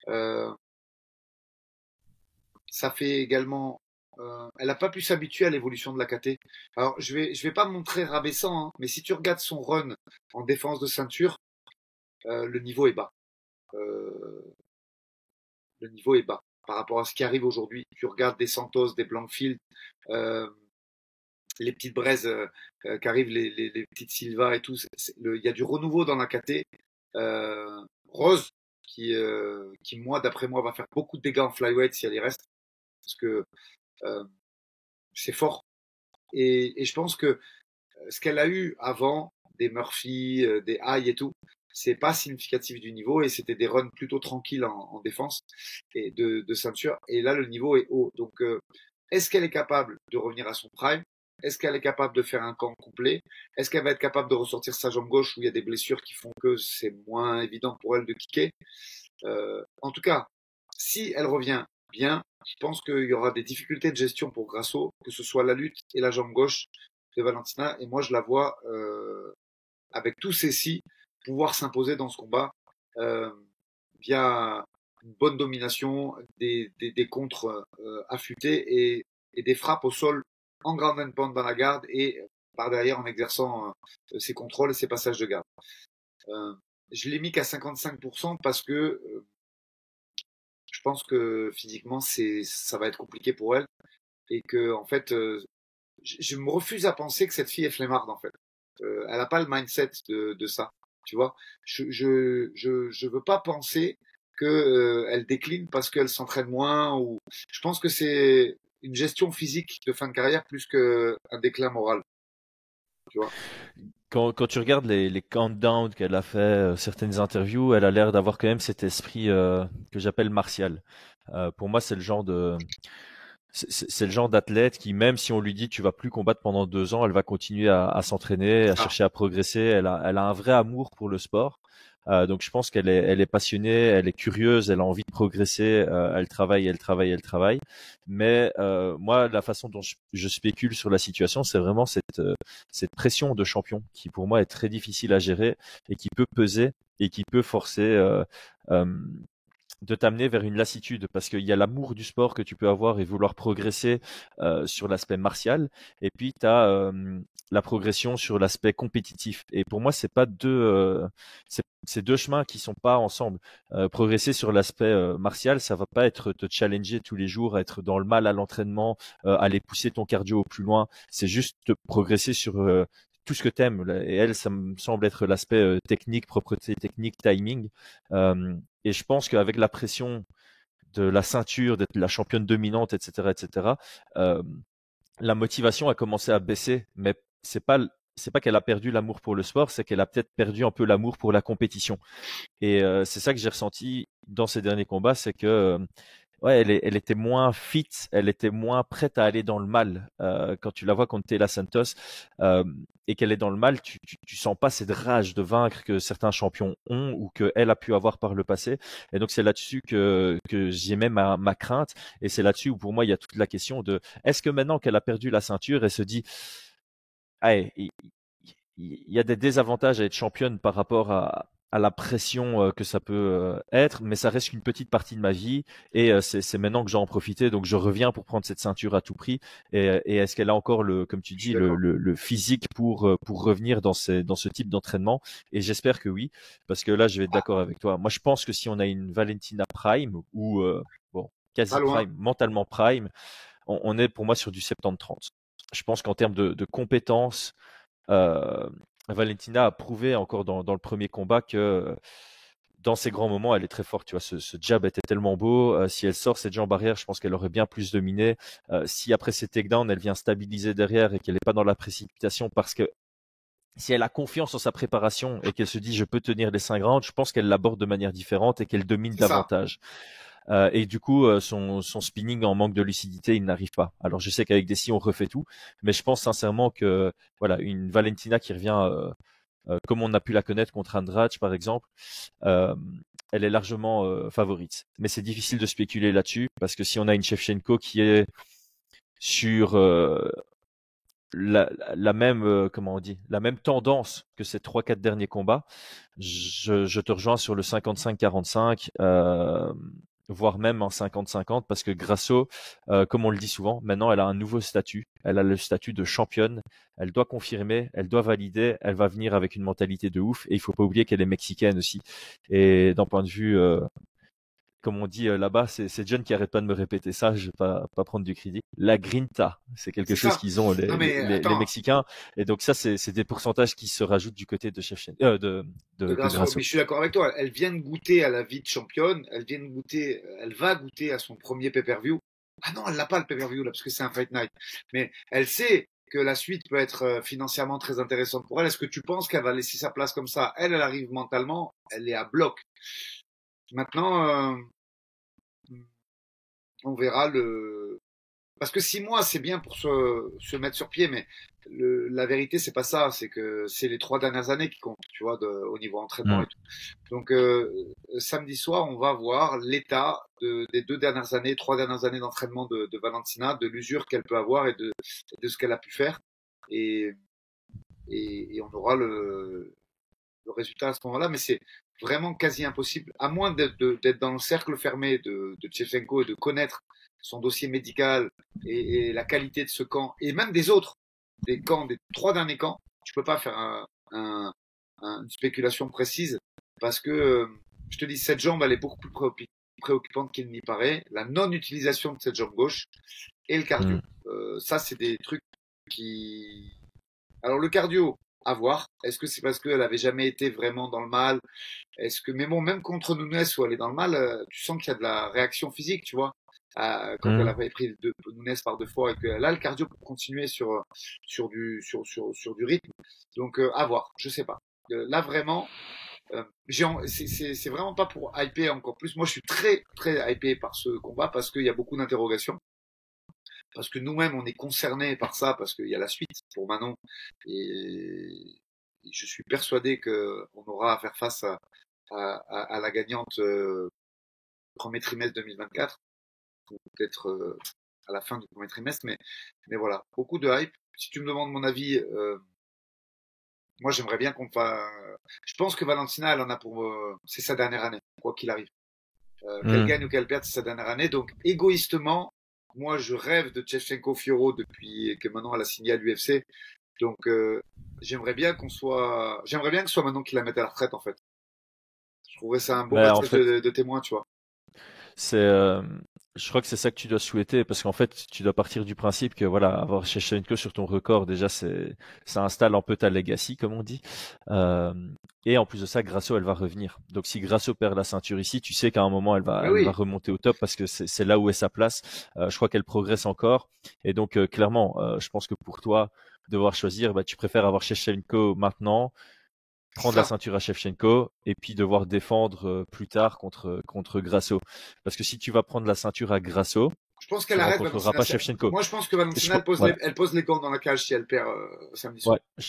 Euh, Ça fait également, elle n'a pas pu s'habituer à l'évolution de la KT. Alors je vais pas me montrer rabaissant, hein, mais si tu regardes son run en défense de ceinture, le niveau est bas. Euh, le niveau est bas par rapport à ce qui arrive aujourd'hui. Tu regardes des Santos, des Blankfield, euh, les petites braises qui arrivent, les petites Silva et tout. Il y a du renouveau dans la KT. Rose, qui moi, d'après moi, va faire beaucoup de dégâts en flyweight si elle y reste, parce que euh, c'est fort. Et je pense que ce qu'elle a eu avant, des Murphy, des High et tout, c'est pas significatif du niveau et c'était des runs plutôt tranquilles en défense et de ceinture. Et là, le niveau est haut. Donc, est-ce qu'elle est capable de revenir à son prime? Est-ce qu'elle est capable de faire un camp complet? Est-ce qu'elle va être capable de ressortir sa jambe gauche où il y a des blessures qui font que c'est moins évident pour elle de kicker? En tout cas, si elle revient bien, je pense qu'il y aura des difficultés de gestion pour Grasso, que ce soit la lutte et la jambe gauche de Valentina. Et moi, je la vois avec tous ces si pouvoir s'imposer dans ce combat euh, via une bonne domination, des contres affûtés et des frappes au sol en ground and pound dans la garde et par derrière en exerçant ses contrôles et ses passages de garde. Euh, je l'ai mis qu'à 55% parce que je pense que physiquement ça va être compliqué pour elle et que en fait je me refuse à penser que cette fille est flemmarde en fait. Elle n'a pas le mindset de ça, tu vois. Je veux pas penser que elle décline parce qu'elle s'entraîne moins ou je pense que c'est une gestion physique de fin de carrière plus qu'un déclin moral, tu vois. Quand tu regardes les countdowns qu'elle a fait, certaines interviews, elle a l'air d'avoir quand même cet esprit que j'appelle martial. Pour moi, c'est le genre d'athlète qui, même si on lui dit tu vas plus combattre pendant 2 ans, elle va continuer à s'entraîner, à Ah, chercher à progresser. Elle a un vrai amour pour le sport. Donc je pense elle est passionnée, elle est curieuse, elle a envie de progresser, elle travaille, elle travaille, elle travaille. Mais moi, la façon dont je spécule sur la situation, c'est vraiment cette pression de champion qui pour moi est très difficile à gérer et qui peut peser et qui peut forcer euh, de t'amener vers une lassitude parce qu'il y a l'amour du sport que tu peux avoir et vouloir progresser sur l'aspect martial et puis tu as la progression sur l'aspect compétitif et pour moi c'est deux chemins qui sont pas ensemble. Progresser sur l'aspect martial, ça va pas être te challenger tous les jours, être dans le mal à l'entraînement, aller pousser ton cardio au plus loin, c'est juste progresser sur tout ce que t'aimes. Et elle, ça me semble être l'aspect technique, propreté technique, timing. Et je pense qu'avec la pression de la ceinture, d'être la championne dominante, etc., euh, la motivation a commencé à baisser. Mais c'est pas qu'elle a perdu l'amour pour le sport, c'est qu'elle a peut-être perdu un peu l'amour pour la compétition. Et c'est ça que j'ai ressenti dans ces derniers combats, c'est que ouais, elle était moins fit, elle était moins prête à aller dans le mal. Quand tu la vois contre Taylor Santos et qu'elle est dans le mal, tu sens pas cette rage de vaincre que certains champions ont ou qu'elle a pu avoir par le passé. Et donc c'est là-dessus que j'y mets ma crainte. Et c'est là-dessus où pour moi il y a toute la question de est-ce que maintenant qu'elle a perdu la ceinture, elle se dit, ah, il y a des désavantages à être championne par rapport à la pression que ça peut être, mais ça reste qu'une petite partie de ma vie et c'est maintenant que j'en en profiter, donc je reviens pour prendre cette ceinture à tout prix. Et est-ce qu'elle a encore le, comme tu Je suis dis, d'accord. le physique pour revenir dans ce type d'entraînement? Et j'espère que oui, parce que là, je vais être d'accord avec toi. Moi, je pense que si on a une Valentina Prime ou bon, Pas quasi loin. Prime, mentalement Prime, on est pour moi sur du 70-30. Je pense qu'en termes de compétences, euh, Valentina a prouvé encore dans le premier combat que dans ses grands moments, elle est très forte. Tu vois, ce jab était tellement beau. Si elle sort cette jambe arrière, je pense qu'elle aurait bien plus dominé. Si après ses takedowns, elle vient stabiliser derrière et qu'elle n'est pas dans la précipitation parce que si elle a confiance en sa préparation et qu'elle se dit je peux tenir les 5 rounds, je pense qu'elle l'aborde de manière différente et qu'elle domine C'est ça. davantage. Et du coup, son spinning en manque de lucidité, il n'arrive pas. Alors je sais qu'avec Desi, on refait tout, mais je pense sincèrement que voilà, une Valentina qui revient comme on a pu la connaître contre Andrade, par exemple, euh, elle est largement favorite. Mais c'est difficile de spéculer là-dessus parce que si on a une Shevchenko qui est sur la même comment on dit, la même tendance que ces trois quatre derniers combats, je te rejoins sur le 55-45, voire même en 50-50 parce que Grasso, comme on le dit souvent, maintenant elle a un nouveau statut. Elle a le statut de championne. Elle doit confirmer, elle doit valider. Elle va venir avec une mentalité de ouf et il faut pas oublier qu'elle est mexicaine aussi. Et d'un point de vue comme on dit là-bas, c'est John qui arrête pas de me répéter ça, je vais pas prendre du crédit. La grinta, c'est quelque C'est chose ça. qu'ils ont Non mais les attends, Mexicains, et donc ça c'est des pourcentages qui se rajoutent du côté de de de Grasso, mais Grasso. je suis d'accord avec toi. Elle vient de goûter à la vie de championne. Elle va goûter à son premier pay-per-view. Ah non, elle n'a pas le pay-per-view là parce que c'est un fight night. Mais elle sait que la suite peut être financièrement très intéressante pour elle. Est-ce que tu penses qu'elle va laisser sa place comme ça? Elle arrive mentalement, elle est à bloc. Maintenant, on verra le. Parce que 6 mois, c'est bien pour se mettre sur pied, mais la vérité, c'est pas ça. C'est que c'est les 3 dernières années qui comptent, tu vois, au niveau entraînement Hmm. et tout. Donc, samedi soir, on va voir l'état des 2 dernières années, 3 dernières années d'entraînement de Valentina, de l'usure qu'elle peut avoir et de ce qu'elle a pu faire. Et, et on aura le résultat à ce moment-là, mais c'est vraiment quasi impossible, à moins d'être dans le cercle fermé de Tchevchenko et de connaître son dossier médical et la qualité de ce camp, et même des autres, des camps, des 3 derniers camps, tu peux pas faire une spéculation précise, parce que, je te dis, cette jambe, elle est beaucoup plus préoccupante qu'il n'y paraît, la non-utilisation de cette jambe gauche et le cardio. Hmm. Ça, c'est des trucs qui, alors le cardio, à voir. Est-ce que c'est parce qu'elle avait jamais été vraiment dans le mal? Est-ce que, mais bon, même contre Nunes où elle est dans le mal, tu sens qu'il y a de la réaction physique, tu vois, quand elle Hmm. avait pris Nunes par 2 fois et qu'elle a le cardio pour continuer sur du rythme. Donc à voir, je sais pas. Là vraiment, c'est vraiment pas pour hyper encore plus. Moi, je suis très très hypé par ce combat parce qu'il y a beaucoup d'interrogations parce que nous-mêmes on est concernés par ça, parce qu'il y a la suite pour Manon, et je suis persuadé qu'on aura à faire face à la gagnante premier trimestre 2024, ou peut-être à la fin du premier trimestre, mais voilà, beaucoup de hype. Si tu me demandes mon avis, moi j'aimerais bien qu'on fasse. Je pense que Valentina, elle en a pour. C'est sa dernière année, quoi qu'il arrive. Qu'elle gagne ou qu'elle perde, c'est sa dernière année. Donc égoïstement, moi je rêve de Shevchenko Fiorot depuis que maintenant elle a signé à l'UFC. Donc j'aimerais bien que ce soit maintenant qu'il la mette à la retraite en fait. Je trouverais ça un beau Mais en passage fait, de témoin, tu vois. c'est, je crois que c'est ça que tu dois souhaiter parce qu'en fait, tu dois partir du principe que voilà, avoir Shevchenko sur ton record, déjà, ça installe un peu ta legacy, comme on dit. Euh, et en plus de ça, Grasso, elle va revenir. Donc, si Grasso perd la ceinture ici, tu sais qu'à un moment, Mais elle va oui, remonter au top parce que c'est là où est sa place. Je crois qu'elle progresse encore. Et donc, clairement, je pense que pour toi, devoir choisir, bah, tu préfères avoir Shevchenko maintenant, c'est prendre la ça. ceinture à Shevchenko et puis devoir défendre plus tard contre Grasso. Parce que si tu vas prendre la ceinture à Grasso, Je pense tu qu'elle arrête rencontreras Valentina. pas Shevchenko. Moi je pense que Valentina, Voilà. elle pose les gants dans la cage si elle perd samedi soir. Ouais.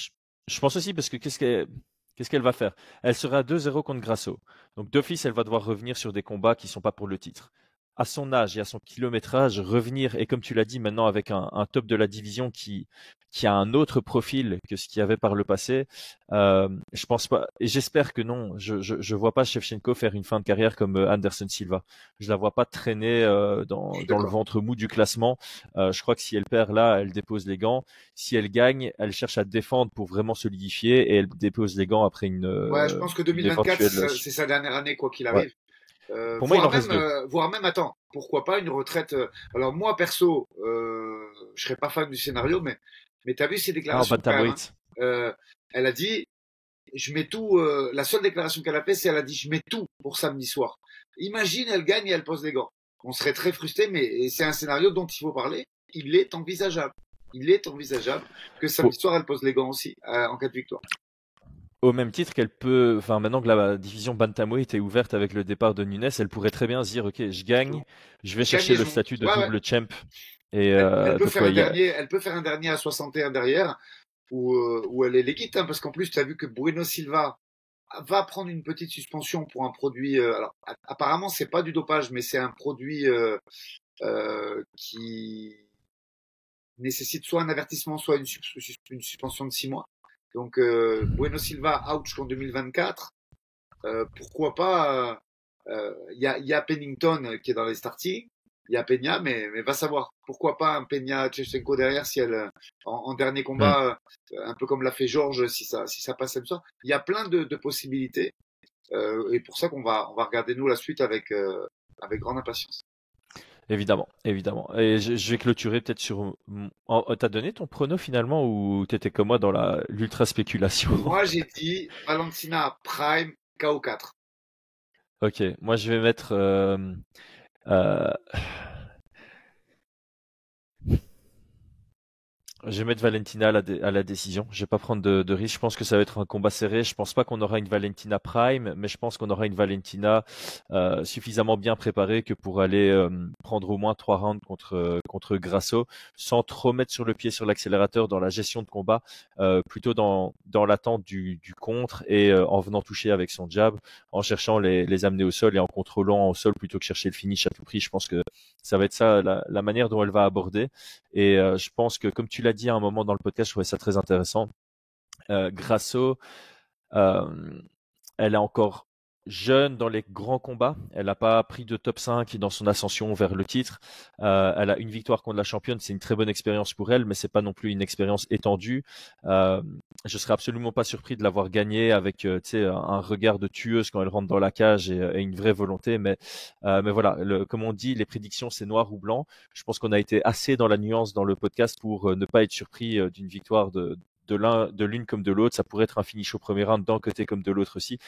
Je pense aussi parce que qu'est-ce qu'elle va faire? Elle sera à 2-0 contre Grasso. Donc d'office, elle va devoir revenir sur des combats qui sont pas pour le titre. À son âge et à son kilométrage, revenir, et comme tu l'as dit maintenant, avec un top de la division qui a un autre profil que ce qu'il y avait par le passé, je pense pas, et j'espère que non, je vois pas Shevchenko faire une fin de carrière comme Anderson Silva. Je la vois pas traîner Je suis dans le d'accord. ventre mou du classement. Je crois que si elle perd là, elle dépose les gants. Si elle gagne, elle cherche à défendre pour vraiment solidifier et elle dépose les gants après Ouais, je pense que une 2024, éventuelle. c'est sa dernière année, quoi qu'il Ouais. arrive. Pour moi, il en reste deux. Voire même, attends, pourquoi pas une retraite. Alors moi, perso, je serais pas fan du scénario, mais t'as vu ses Ah, en déclarations quand même. Hein. bantamweight. Elle a dit, je mets tout. La seule déclaration qu'elle a fait, c'est elle a dit, je mets tout pour samedi soir. Imagine, elle gagne et elle pose les gants. On serait très frustré, mais c'est un scénario dont il faut parler. Il est envisageable. Il est envisageable que samedi Au, soir, elle pose les gants aussi en cas de victoire. au même titre qu'elle peut, enfin maintenant que la division bantamweight est ouverte avec le départ de Nunes, elle pourrait très bien se dire, ok, je gagne, je vais Je gagne chercher et je le monte. statut de Ouais, ouais. double champ. Et Elle peut donc faire ouais, un dernier, elle peut faire un dernier à 61 derrière où elle est liquide, hein, parce qu'en plus, tu as vu que Bueno Silva va prendre une petite suspension pour un produit. Alors, apparemment, c'est pas du dopage, mais c'est un produit qui nécessite soit un avertissement, soit une suspension de 6 mois. Donc, Bueno Silva out jusqu'en 2024. Pourquoi pas y a Pennington qui est dans les starting. Il y a Peña, mais va savoir. Pourquoi pas un Peña Shevchenko derrière si elle, en dernier hmm, combat, un peu comme l'a fait Georges, si ça passe comme ça. Il y a plein de possibilités. Et pour ça on va regarder nous la suite avec grande impatience. évidemment, évidemment. Et je vais clôturer peut-être sur. T'as donné ton prono finalement ou t'étais comme moi dans la l'ultra spéculation? Moi, j'ai dit Valentina Prime KO4. Ok, moi je vais mettre. Euh, Je vais mettre Valentina à la décision. Je vais pas prendre de risque. Je pense que ça va être un combat serré. Je pense pas qu'on aura une Valentina prime, mais je pense qu'on aura une Valentina suffisamment bien préparée que pour aller prendre au moins 3 rounds contre Grasso, sans trop mettre sur le pied sur l'accélérateur dans la gestion de combat, plutôt dans l'attente du contre et en venant toucher avec son jab, en cherchant les amener au sol et en contrôlant au sol plutôt que chercher le finish à tout prix. Je pense que ça va être ça la manière dont elle va aborder. Et je pense que, comme tu l'as dit à un moment dans le podcast, je trouvais ça très intéressant. Grasso, euh, elle est encore jeune dans les grands combats. Elle n'a pas pris de top 5 dans son ascension vers le titre. Elle a une victoire contre la championne. C'est une très bonne expérience pour elle, mais c'est pas non plus une expérience étendue. Je serais absolument pas surpris de l'avoir gagnée avec tu sais, un regard de tueuse quand elle rentre dans la cage et une vraie volonté. Mais voilà, comme on dit, les prédictions, c'est noir ou blanc. Je pense qu'on a été assez dans la nuance dans le podcast pour ne pas être surpris d'une victoire de l'une comme de l'autre. Ça pourrait être un finish au premier round d'un côté comme de l'autre aussi.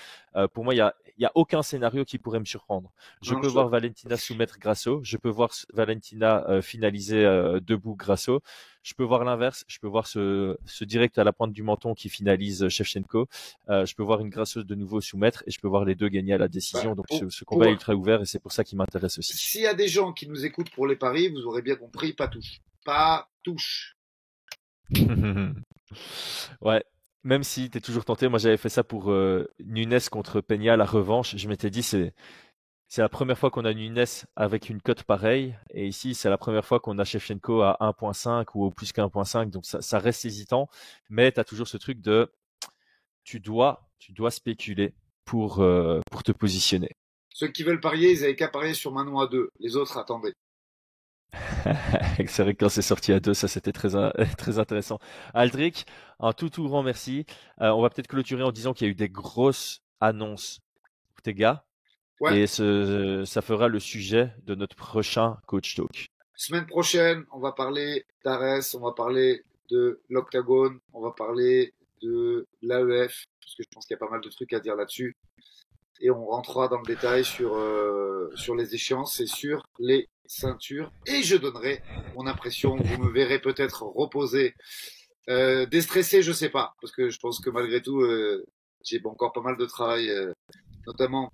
Pour moi, il y a aucun scénario qui pourrait me surprendre. Je Non, peux je suis voir d'accord. Valentina soumettre Grasso, je peux voir Valentina finaliser debout Grasso, je peux voir l'inverse, je peux voir ce direct à la pointe du menton qui finalise Shevchenko, je peux voir une Grasso de nouveau soumettre et je peux voir les deux gagner à la Bah, décision. Donc pour, ce combat est pour, ultra ouvert et c'est pour ça qui m'intéresse aussi. S'il y a des gens qui nous écoutent pour les paris, vous aurez bien compris, pas touche. Pas touche. Ouais. même si tu es toujours tenté, moi j'avais fait ça pour Nunes contre Peña, la revanche. Je m'étais dit, c'est la première fois qu'on a Nunes avec une cote pareille. Et ici, c'est la première fois qu'on a Shevchenko à 1.5 ou au plus qu'à 1.5. Donc ça reste hésitant. Mais tu as toujours ce truc de tu dois spéculer pour te positionner. Ceux qui veulent parier, ils avaient qu'à parier sur Manon à 2. Les autres, attendez. C'est vrai que quand c'est sorti à deux, ça c'était très intéressant. Aldric, un tout grand merci. On va peut-être clôturer en disant qu'il y a eu des grosses annonces pour tes gars. Ouais, Et ça fera le sujet de notre prochain Coach Talk. semaine prochaine, on va parler d'Ares, on va parler de l'Octagone, on va parler de l'AEF, parce que je pense qu'il y a pas mal de trucs à dire là-dessus. Et on rentrera dans le détail sur les échéances et sur les ceintures. Et je donnerai mon impression. Vous me verrez peut-être reposer, déstressé, je sais pas, parce que je pense que malgré tout, j'ai encore pas mal de travail, notamment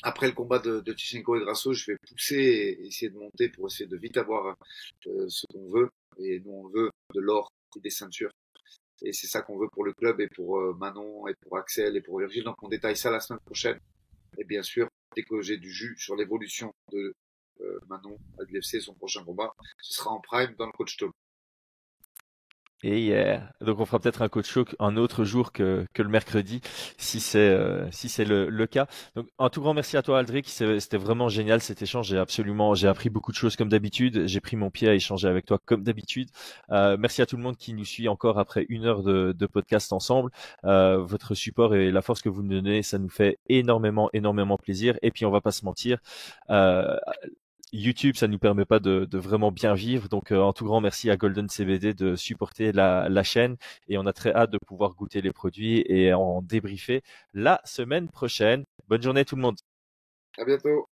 après le combat de Tchenko et Grasso. Je vais pousser et essayer de monter pour essayer de vite avoir ce qu'on veut. Et nous, on veut de l'or et des ceintures. Et c'est ça qu'on veut pour le club et pour Manon et pour Axel et pour Virgile. Donc on détaille ça la semaine prochaine. Et bien sûr, dès que j'ai du jus sur l'évolution de Manon à l'UFC, son prochain combat, ce sera en prime dans le coach talk. Et donc on fera peut-être un coach talk un autre jour que le mercredi, si c'est le cas. Donc un tout grand merci à toi Aldric, c'était vraiment génial cet échange. J'ai appris beaucoup de choses comme d'habitude. J'ai pris mon pied à échanger avec toi comme d'habitude. Merci à tout le monde qui nous suit encore après 1 heure de podcast ensemble. Votre support et la force que vous nous donnez, ça nous fait énormément plaisir. Et puis on va pas se mentir. YouTube, ça nous permet pas de vraiment bien vivre. Donc, un tout grand merci à Golden CBD de supporter la chaîne et on a très hâte de pouvoir goûter les produits et en débriefer la semaine prochaine. Bonne journée tout le monde. À bientôt.